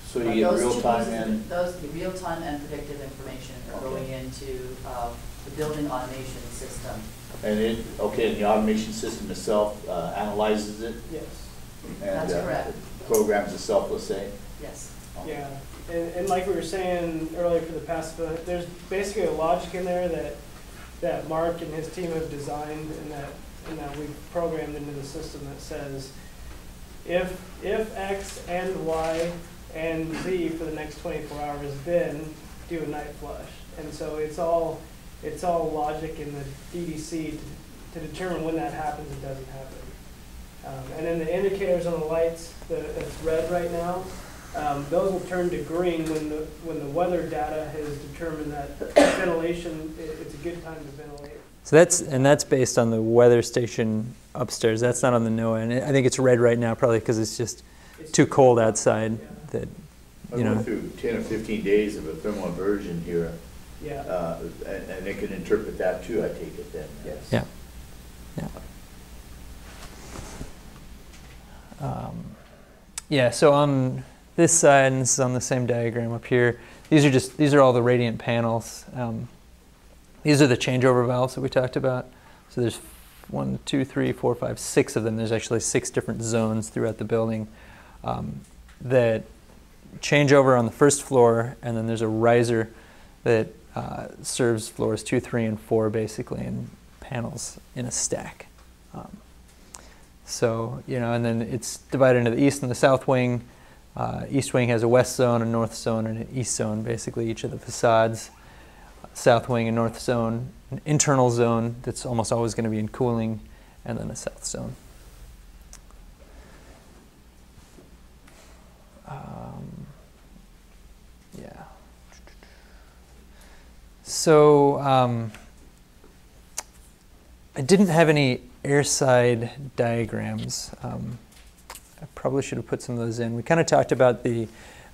So you get Those two real time pieces, and, those, the real-time and predictive information are going into the building automation system. and the automation system itself analyzes it? Yes. And That's correct. programs itself, let's say? Yes. Yeah, and like we were saying earlier for the passive, there's basically a logic in there that Mark and his team have designed and that we've programmed into the system that says if X and Y and Z for the next 24 hours, then do a night flush. And so it's all logic in the DDC to determine when that happens and doesn't happen. And then the indicators on the lights, it's red right now. Those will turn to green when the weather data has determined that ventilation, it's a good time to ventilate. So that's based on the weather station upstairs. That's not on the NOAA, and I think it's red right now probably because it's just too cold outside. Yeah. That I you know. went through 10 or 15 days of a thermal inversion here, Yeah. and they can interpret that too, I take it then. Yes. Yeah. Yeah. So on this side, and this is on the same diagram up here. These are all the radiant panels. These are the changeover valves that we talked about. So there's 1, 2, 3, 4, 5, 6 of them. There's actually 6 different zones throughout the building that change over on the first floor, and then there's a riser that serves floors 2, 3, and 4 basically in panels in a stack. So, and then it's divided into the east and the south wing. East wing has a west zone, a north zone, and an east zone, basically each of the facades. South wing and north zone, an internal zone that's almost always going to be in cooling, and then a south zone. Yeah. So I didn't have any airside diagrams. I probably should have put some of those in. We kind of talked about the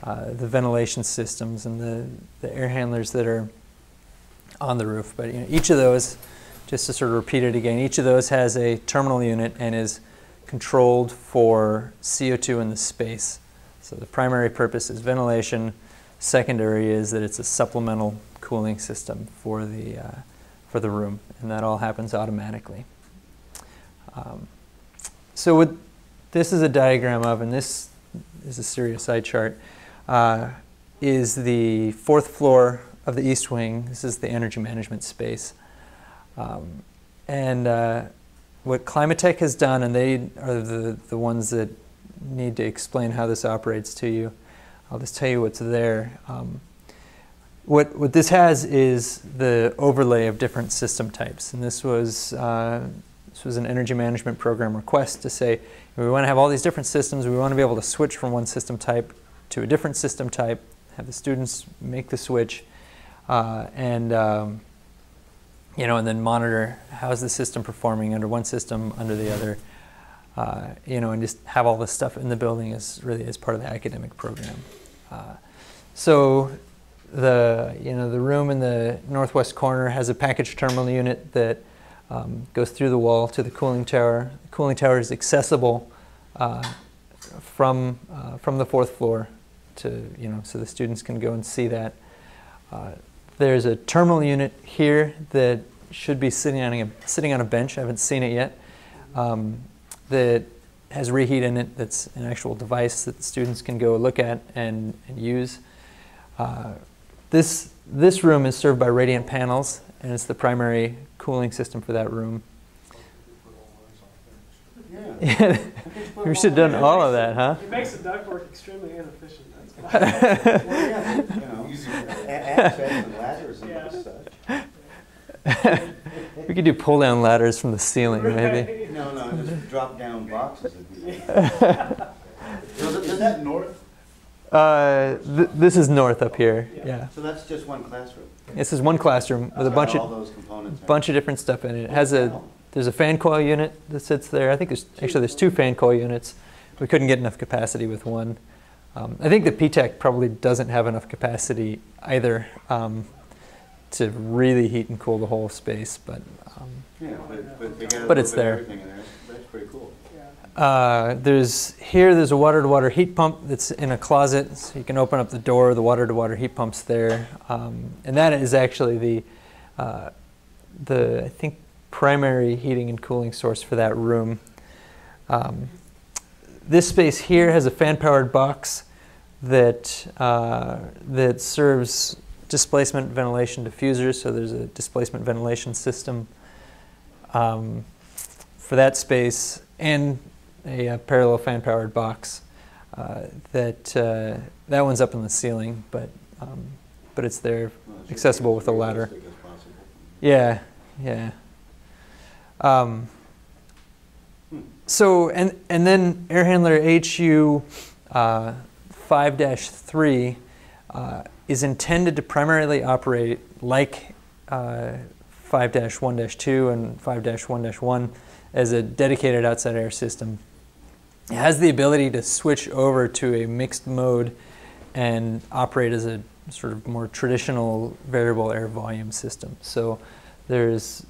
ventilation systems and the air handlers that are on the roof, but each of those, just to sort of repeat it again, each of those has a terminal unit and is controlled for CO2 in the space. So the primary purpose is ventilation. Secondary is that it's a supplemental cooling system for the room, and that all happens automatically. So this is a diagram of, and this is a serious eye chart, is the 4th floor of the east wing. This is the energy management space. And what Climatech has done, and they are the ones that need to explain how this operates to you. I'll just tell you what's there. What this has is the overlay of different system types, and this was an energy management program request to say we want to have all these different systems. We want to be able to switch from one system type to a different system type, have the students make the switch, and then monitor how is the system performing under one system, under the other, and just have all this stuff in the building as part of the academic program. So the room in the northwest corner has a package terminal unit that goes through the wall to the cooling tower. The cooling tower is accessible from the 4th floor to so the students can go and see that. There's a terminal unit here that should be sitting on a bench. I haven't seen it yet. That has reheat in it. That's an actual device that students can go look at and use. This room is served by radiant panels, and it's the primary cooling system for that room. Yeah, we should have done all of that, huh? It makes the ductwork extremely inefficient. That's Access and ladders and such. We could do pull-down ladders from the ceiling, maybe. No, just drop down boxes. Is that north? This is north up here. Yeah. So that's just one classroom. This is one classroom with a That's bunch got all of those components. in bunch it. of different stuff in it. It has there's a fan coil unit that sits there. I think there's two fan coil units. We couldn't get enough capacity with one. I think the PTAC probably doesn't have enough capacity either to really heat and cool the whole space, but Yeah, but they got But it's a little there. bit of everything in there. That's pretty cool. there's a water-to-water heat pump that's in a closet, so you can open up the door. The water-to-water heat pump's there, and that is actually the I think primary heating and cooling source for that room. This space here has a fan-powered box that that serves displacement ventilation diffusers. So there's a displacement ventilation system for that space, and a parallel fan-powered box that one's up in the ceiling, but it's there, Well, it's accessible with a ladder. realistic as possible. Yeah, yeah. So and then air handler HU 5-3 is intended to primarily operate like 5-1-2 and 5-1-1 as a dedicated outside air system. It has the ability to switch over to a mixed mode and operate as a sort of more traditional variable air volume system. So there's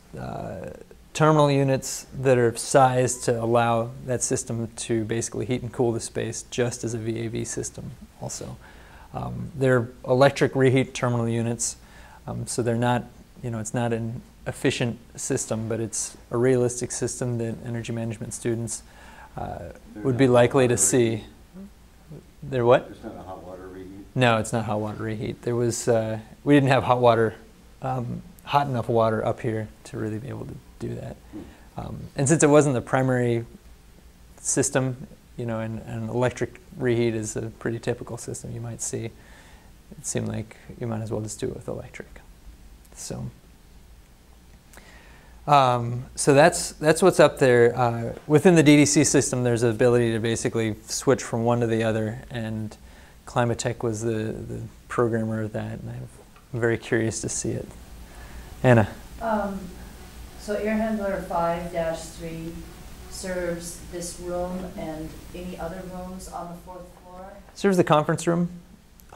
terminal units that are sized to allow that system to basically heat and cool the space just as a VAV system also. They're electric reheat terminal units, so they're not, it's not an efficient system, but it's a realistic system that energy management students would be likely to see. They're what? It's not a hot water reheat. No, it's not hot water reheat. There was, we didn't have hot water, hot enough water up here to really be able to do that. And since it wasn't the primary system, and an electric reheat is a pretty typical system you might see, it seemed like you might as well just do it with electric. So, so that's what's up there. Within the DDC system, there's an ability to basically switch from one to the other, and Climatech was the programmer of that, and I'm very curious to see it. Anna. So air handler 5-3 serves this room and any other rooms on the 4th floor? Serves the conference room,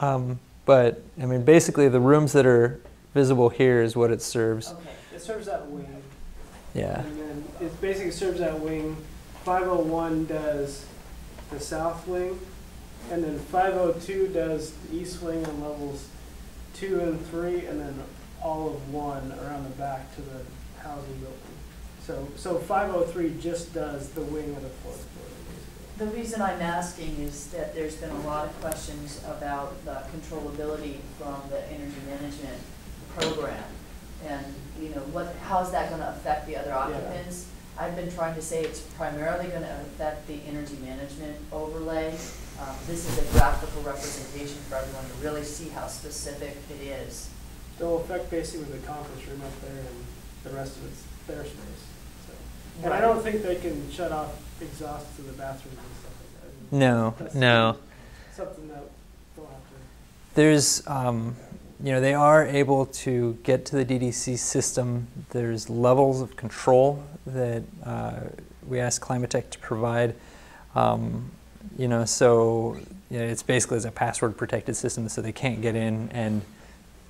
but I mean basically the rooms that are visible here is what it serves. Okay. It serves that wing. Yeah. And then it basically serves that wing. 501 does the south wing, and then 502 does the east wing on levels 2 and 3, and then all of 1 around the back to the housing building. So 503 just does the wing of the 4th floor. The reason I'm asking is that there's been a lot of questions about the controllability from the energy management program. And, how's that going to affect the other occupants? Yeah. I've been trying to say it's primarily going to affect the energy management overlay. This is a graphical representation for everyone to really see how specific it is. It'll affect basically the conference room up there, and the rest of it's their space. So. And I don't think they can shut off exhaust to the bathrooms and stuff like that. No, That's no. Something that they'll have to. There's, they are able to get to the DDC system. There's levels of control that we ask Climatech to provide. It's basically as a password protected system, so they can't get in and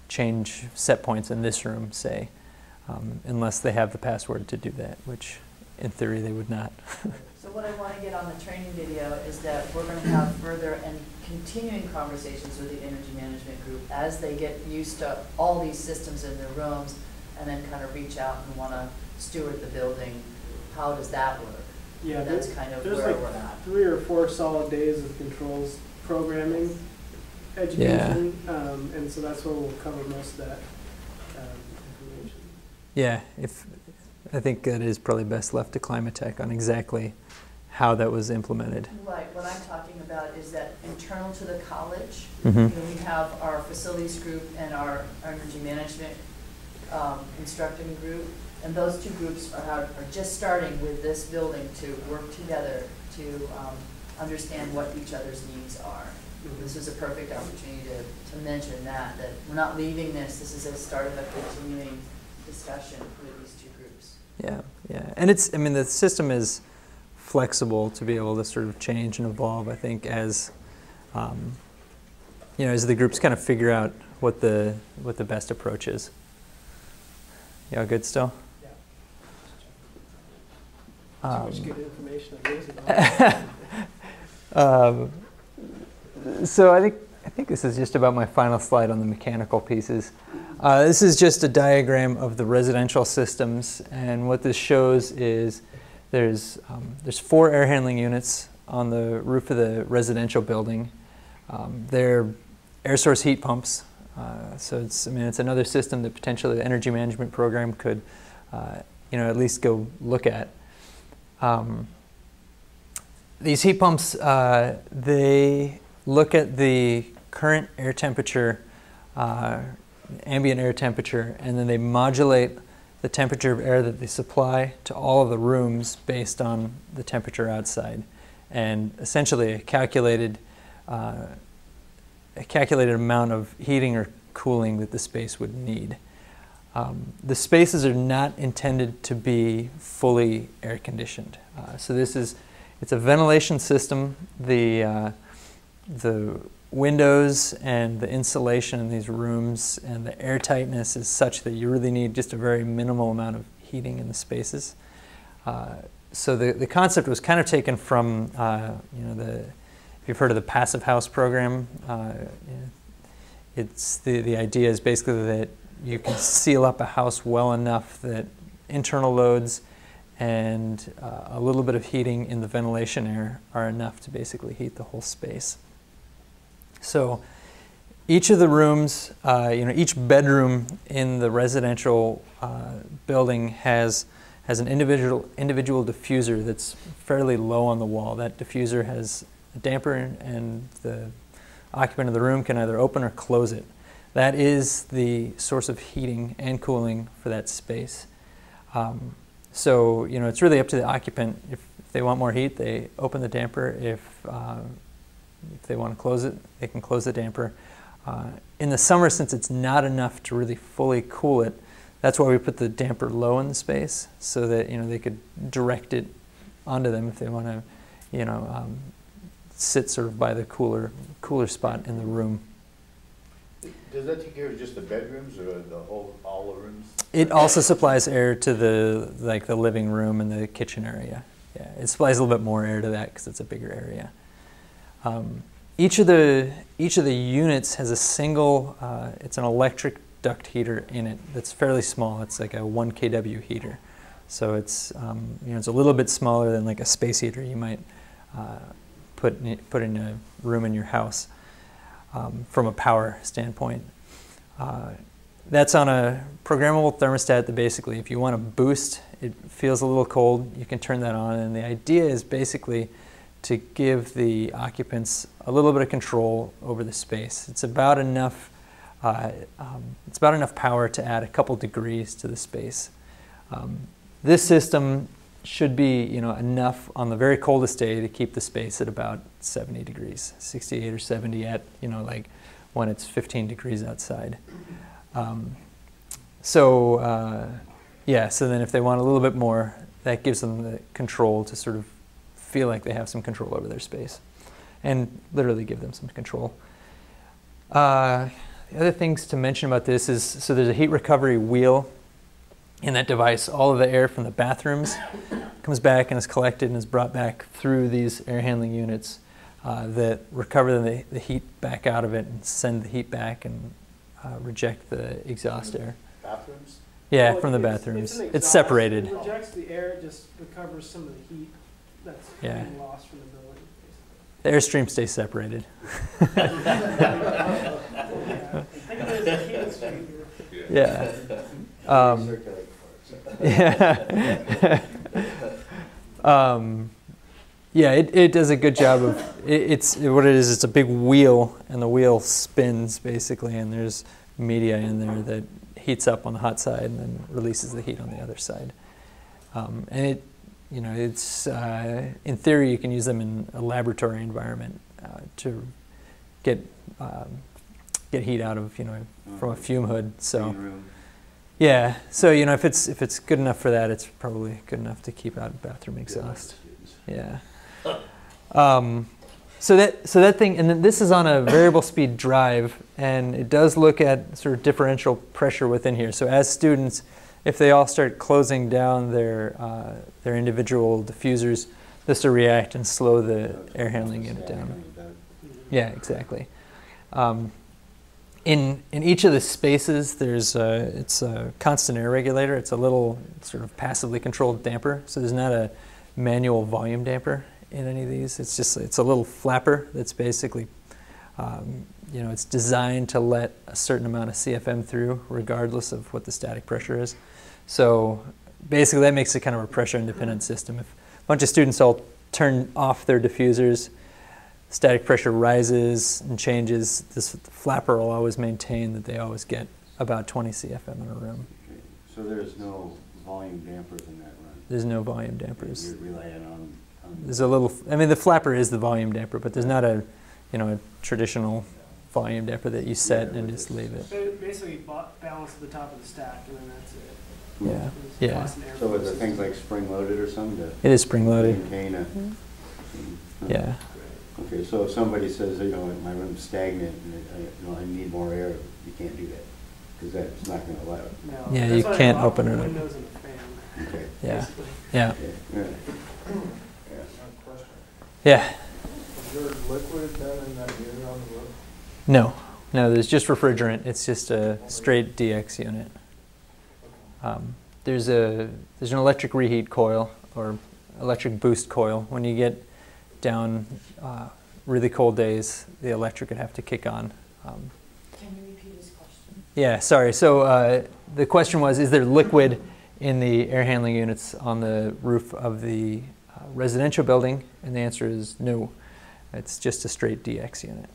change set points in this room, say, unless they have the password to do that, which in theory they would not. So what I want to get on the training video is that we're going to have further and continuing conversations with the energy management group as they get used to all these systems in their rooms, and then kind of reach out and want to steward the building. How does that work? Yeah, that's kind of where like we're at. 3 or 4 solid days of controls programming education, and so that's where we'll cover most of that information. Yeah, I think it is probably best left to Climatech on exactly how that was implemented. Right, what I'm talking about is that internal to the college, Mm-hmm. we have our facilities group and our energy management instructing group, And those two groups are just starting with this building to work together to understand what each other's needs are. This is a perfect opportunity to mention that we're not leaving this is a start of a continuing discussion with these two groups. Yeah, yeah. And I mean, the system is flexible to be able to sort of change and evolve, I think, as, as the groups kind of figure out what the best approach is. You all good still? Yeah. Too much good information. So I think this is just about my final slide on the mechanical pieces. This is just a diagram of the residential systems, and what this shows is there's 4 air handling units on the roof of the residential building. They're air source heat pumps, so it's another system that potentially the energy management program could at least go look at. These heat pumps, they look at the current air temperature, ambient air temperature, and then they modulate the temperature of air that they supply to all of the rooms based on the temperature outside, and essentially a calculated amount of heating or cooling that the space would need. The spaces are not intended to be fully air conditioned. So it's a ventilation system. The windows and the insulation in these rooms and the air tightness is such that you really need just a very minimal amount of heating in the spaces. So the concept was kind of taken from, if you've heard of the Passive House program, it's the idea is basically that you can seal up a house well enough that internal loads and a little bit of heating in the ventilation air are enough to basically heat the whole space. So each of the rooms, each bedroom in the residential building has an individual diffuser that's fairly low on the wall. That diffuser has a damper, and the occupant of the room can either open or close it. That is the source of heating and cooling for that space. So it's really up to the occupant. If they want more heat, they open the damper. If they want to close it, they can close the damper. In the summer, since it's not enough to really fully cool it, that's why we put the damper low in the space, so that they could direct it onto them if they want to, sit sort of by the cooler spot in the room. Does that take care of just the bedrooms or all the rooms? It also supplies air to the living room and the kitchen area. Yeah, it supplies a little bit more air to that because it's a bigger area. Each of the units has a single. It's an electric duct heater in it that's fairly small. It's like a 1 kW heater, so it's it's a little bit smaller than like a space heater you might put in a room in your house. From a power standpoint. That's on a programmable thermostat that basically, if you want to boost, it feels a little cold, you can turn that on, and the idea is basically to give the occupants a little bit of control over the space. It's about enough power to add a couple degrees to the space. This system should be enough on the very coldest day to keep the space at about 70 degrees, 68 or 70 at when it's 15 degrees outside. So then if they want a little bit more, that gives them the control to sort of feel like they have some control over their space, and literally give them some control. The other things to mention about this is, so there's a heat recovery wheel in that device. All of the air from the bathrooms comes back and is collected and is brought back through these air handling units that recover the heat back out of it and send the heat back and reject the exhaust air. Bathrooms? Yeah, Well, from the it's bathrooms. an It's exhaust. separated. It rejects the air, it just recovers some of the heat that's Yeah. being lost from the building. The airstream stays separated. Yeah. Think of it as a heat exchanger. Yeah. Yeah, it does a good job of, it's what it is, it's a big wheel, and the wheel spins basically, and there's media in there that heats up on the hot side and then releases the heat on the other side. And it, you know, it's in theory you can use them in a laboratory environment to get heat out of, you know, from a fume hood. So yeah, so you know, if it's good enough for that, it's probably good enough to keep out bathroom exhaust. Yeah. So that thing, and then this is on a variable speed drive, and it does look at sort of differential pressure within here. So as students, if they all start closing down their individual diffusers, this will react and slow the air handling unit down. Yeah, exactly. In each of the spaces, it's a constant air regulator. It's a little sort of passively controlled damper. So there's not a manual volume damper in any of these. It's a little flapper that's basically, you know, it's designed to let a certain amount of CFM through regardless of what the static pressure is. So basically that makes it kind of a pressure independent system. If a bunch of students all turn off their diffusers, static pressure rises and changes, this flapper will always maintain that they always get about 20 CFM in a room. Okay. So there's no volume dampers in that run? There's no volume dampers. You're relying on there's a little, I mean, the flapper is the volume damper, but there's not a, you know, a traditional volume damper that you set and just leave it. So basically balance at the top of the stack, and then that's it. Yeah, It's yeah. constant air So are there flow things system. like spring-loaded or something to It is spring-loaded. maintain a? Yeah. Okay, so if somebody says, you know, my room's stagnant and I need more air, you can't do that because that's not going to allow it. No, Yeah, that's you why they can't lock open the it up. windows and the fan, Okay. Yeah. basically. Yeah. Okay. Yeah. Question. Yeah. Is there liquid then in that unit on the roof? No. No, there's just refrigerant. It's just a straight DX unit. There's an electric reheat coil or electric boost coil. When you get down really cold days, the electric would have to kick on. Can you repeat his question? Yeah, sorry. So the question was, is there liquid in the air handling units on the roof of the residential building? And the answer is no. It's just a straight DX unit.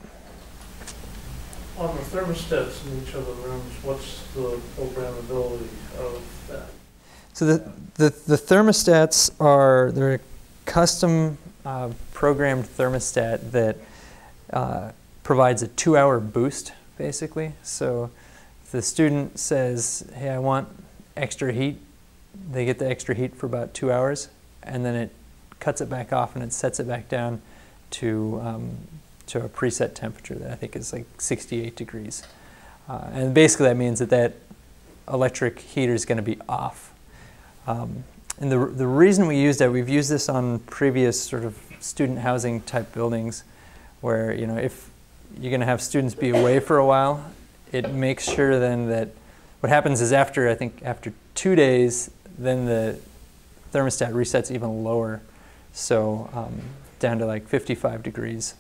On the thermostats in each of the rooms, what's the programmability of that? So the thermostats are, they're a custom programmed thermostat that provides a 2-hour boost, basically. So if the student says, hey, I want extra heat, they get the extra heat for about 2 hours, and then it cuts it back off and it sets it back down to a preset temperature that I think is like 68 degrees. And basically that means that electric heater is going to be off. And the reason we use that, we've used this on previous sort of student housing type buildings where, you know, if you're going to have students be away for a while, it makes sure then that what happens is after 2 days, then the thermostat resets even lower. So down to like 55 degrees.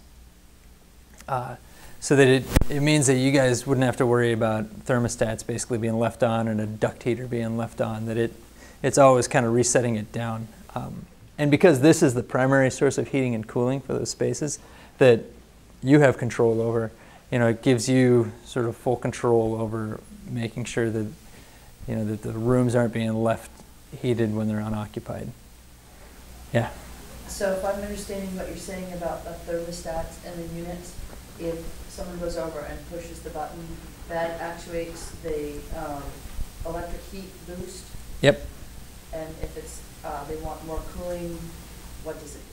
So that it means that you guys wouldn't have to worry about thermostats basically being left on and a duct heater being left on, that it's always kind of resetting it down. And because this is the primary source of heating and cooling for those spaces that you have control over, you know, it gives you sort of full control over making sure that, you know, that the rooms aren't being left heated when they're unoccupied. Yeah. So if I'm understanding what you're saying about the thermostats and the units, if someone goes over and pushes the button, that actuates the electric heat boost? Yep. And if it's they want more cooling, what does it do?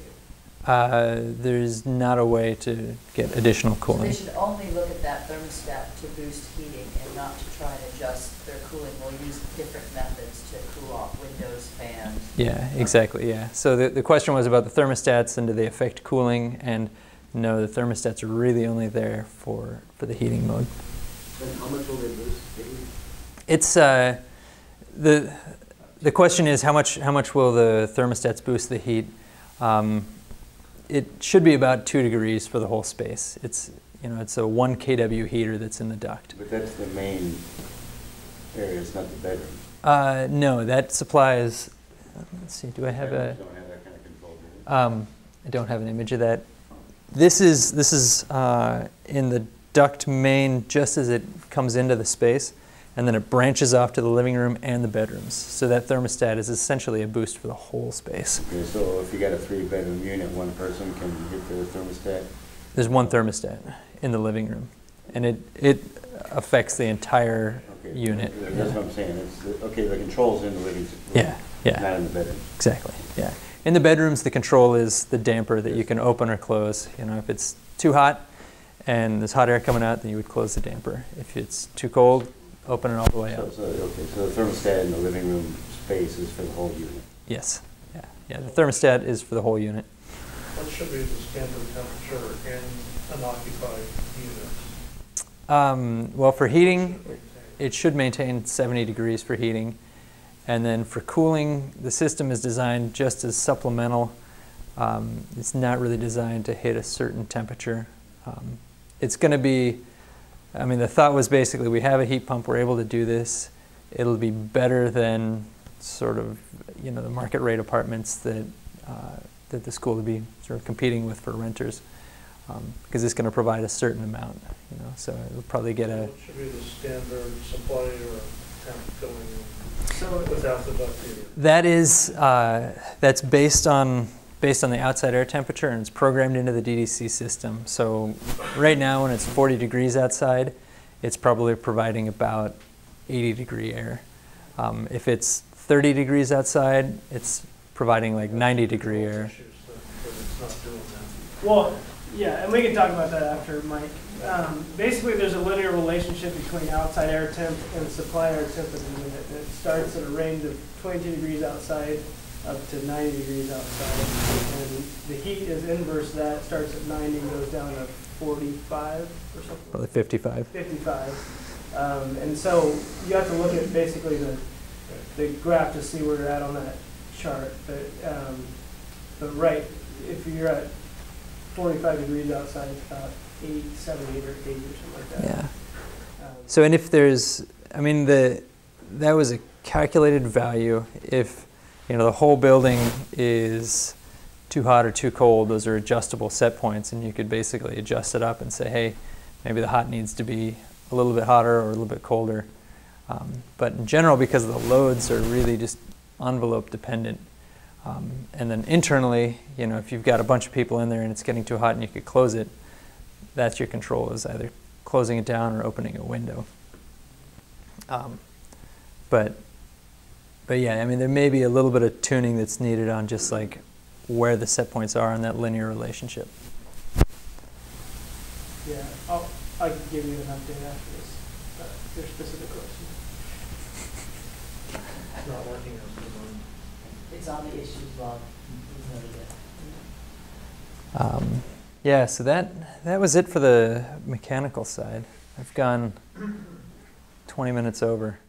There's not a way to get additional So cooling. they should only look at that thermostat to boost heating and not to try and adjust their cooling. We'll use different methods to cool off windows, fans. Yeah, exactly, yeah. So the question was about the thermostats and do they affect cooling, and no, the thermostats are really only there for the heating mode. And how much will they boost the heat? It's the question is how much will the thermostats boost the heat? It should be about 2 degrees for the whole space. It's, you know, it's a 1 kW heater that's in the duct. But that's the main area, it's not the bedroom. No, that supplies. Let's see. Do I have a? Don't have that kind of control, do they? I don't have an image of that. This is in the duct main just as it comes into the space, and then it branches off to the living room and the bedrooms. So that thermostat is essentially a boost for the whole space. Okay, so if you got a 3-bedroom unit, one person can hit their thermostat? There's one thermostat in the living room, and it affects the entire Okay, unit. That's what I'm saying. Okay, the control's in the living room. Yeah. Not in the bedroom. Exactly, yeah. In the bedrooms, the control is the damper that you can open or close. You know, if it's too hot and there's hot air coming out, then you would close the damper. If it's too cold, open it all the way up. So the thermostat in the living room space is for the whole unit? Yes, yeah. The thermostat is for the whole unit. What should be the standard temperature in an occupied unit? Well, for heating, it should maintain 70 degrees for heating. And then for cooling, the system is designed just as supplemental. It's not really designed to hit a certain temperature. It's going to be, I mean, the thought was basically we have a heat pump, we're able to do this. It'll be better than sort of, you know, the market rate apartments that the school would be sort of competing with for renters, because it's going to provide a certain amount, you know, so it'll probably get a... What should be the standard supply or temp going without the duct heater? That is, that's based on the outside air temperature, and it's programmed into the DDC system. So right now when it's 40 degrees outside, it's probably providing about 80 degree air. If it's 30 degrees outside, it's providing like 90 degree air. Well, yeah, and we can talk about that after, Mike. Basically, there's a linear relationship between outside air temp and supply air temp in the unit. It starts at a range of 22 degrees outside up to 90 degrees outside. And the heat is inverse to that. It starts at 90 and goes down to 45 or something. Probably 55. 55. And so you have to look at basically the graph to see where you're at on that chart. But right, if you're at 45 degrees outside, it's about 7, 8, or 8 or something like that. Yeah. So, and if there's, I mean, that was a calculated value. If, you know, the whole building is too hot or too cold, those are adjustable set points, and you could basically adjust it up and say, hey, maybe the hot needs to be a little bit hotter or a little bit colder. But in general, because the loads are really just envelope dependent, and then internally, you know, if you've got a bunch of people in there and it's getting too hot and you could close it, that's your control, is either closing it down or opening a window. But yeah, I mean, there may be a little bit of tuning that's needed on just like where the set points are in that linear relationship. Yeah, I can give you an update after this. Your specific question. It's not working as the one. It's on the issues log. Yeah, so that was it for the mechanical side. I've gone 20 minutes over.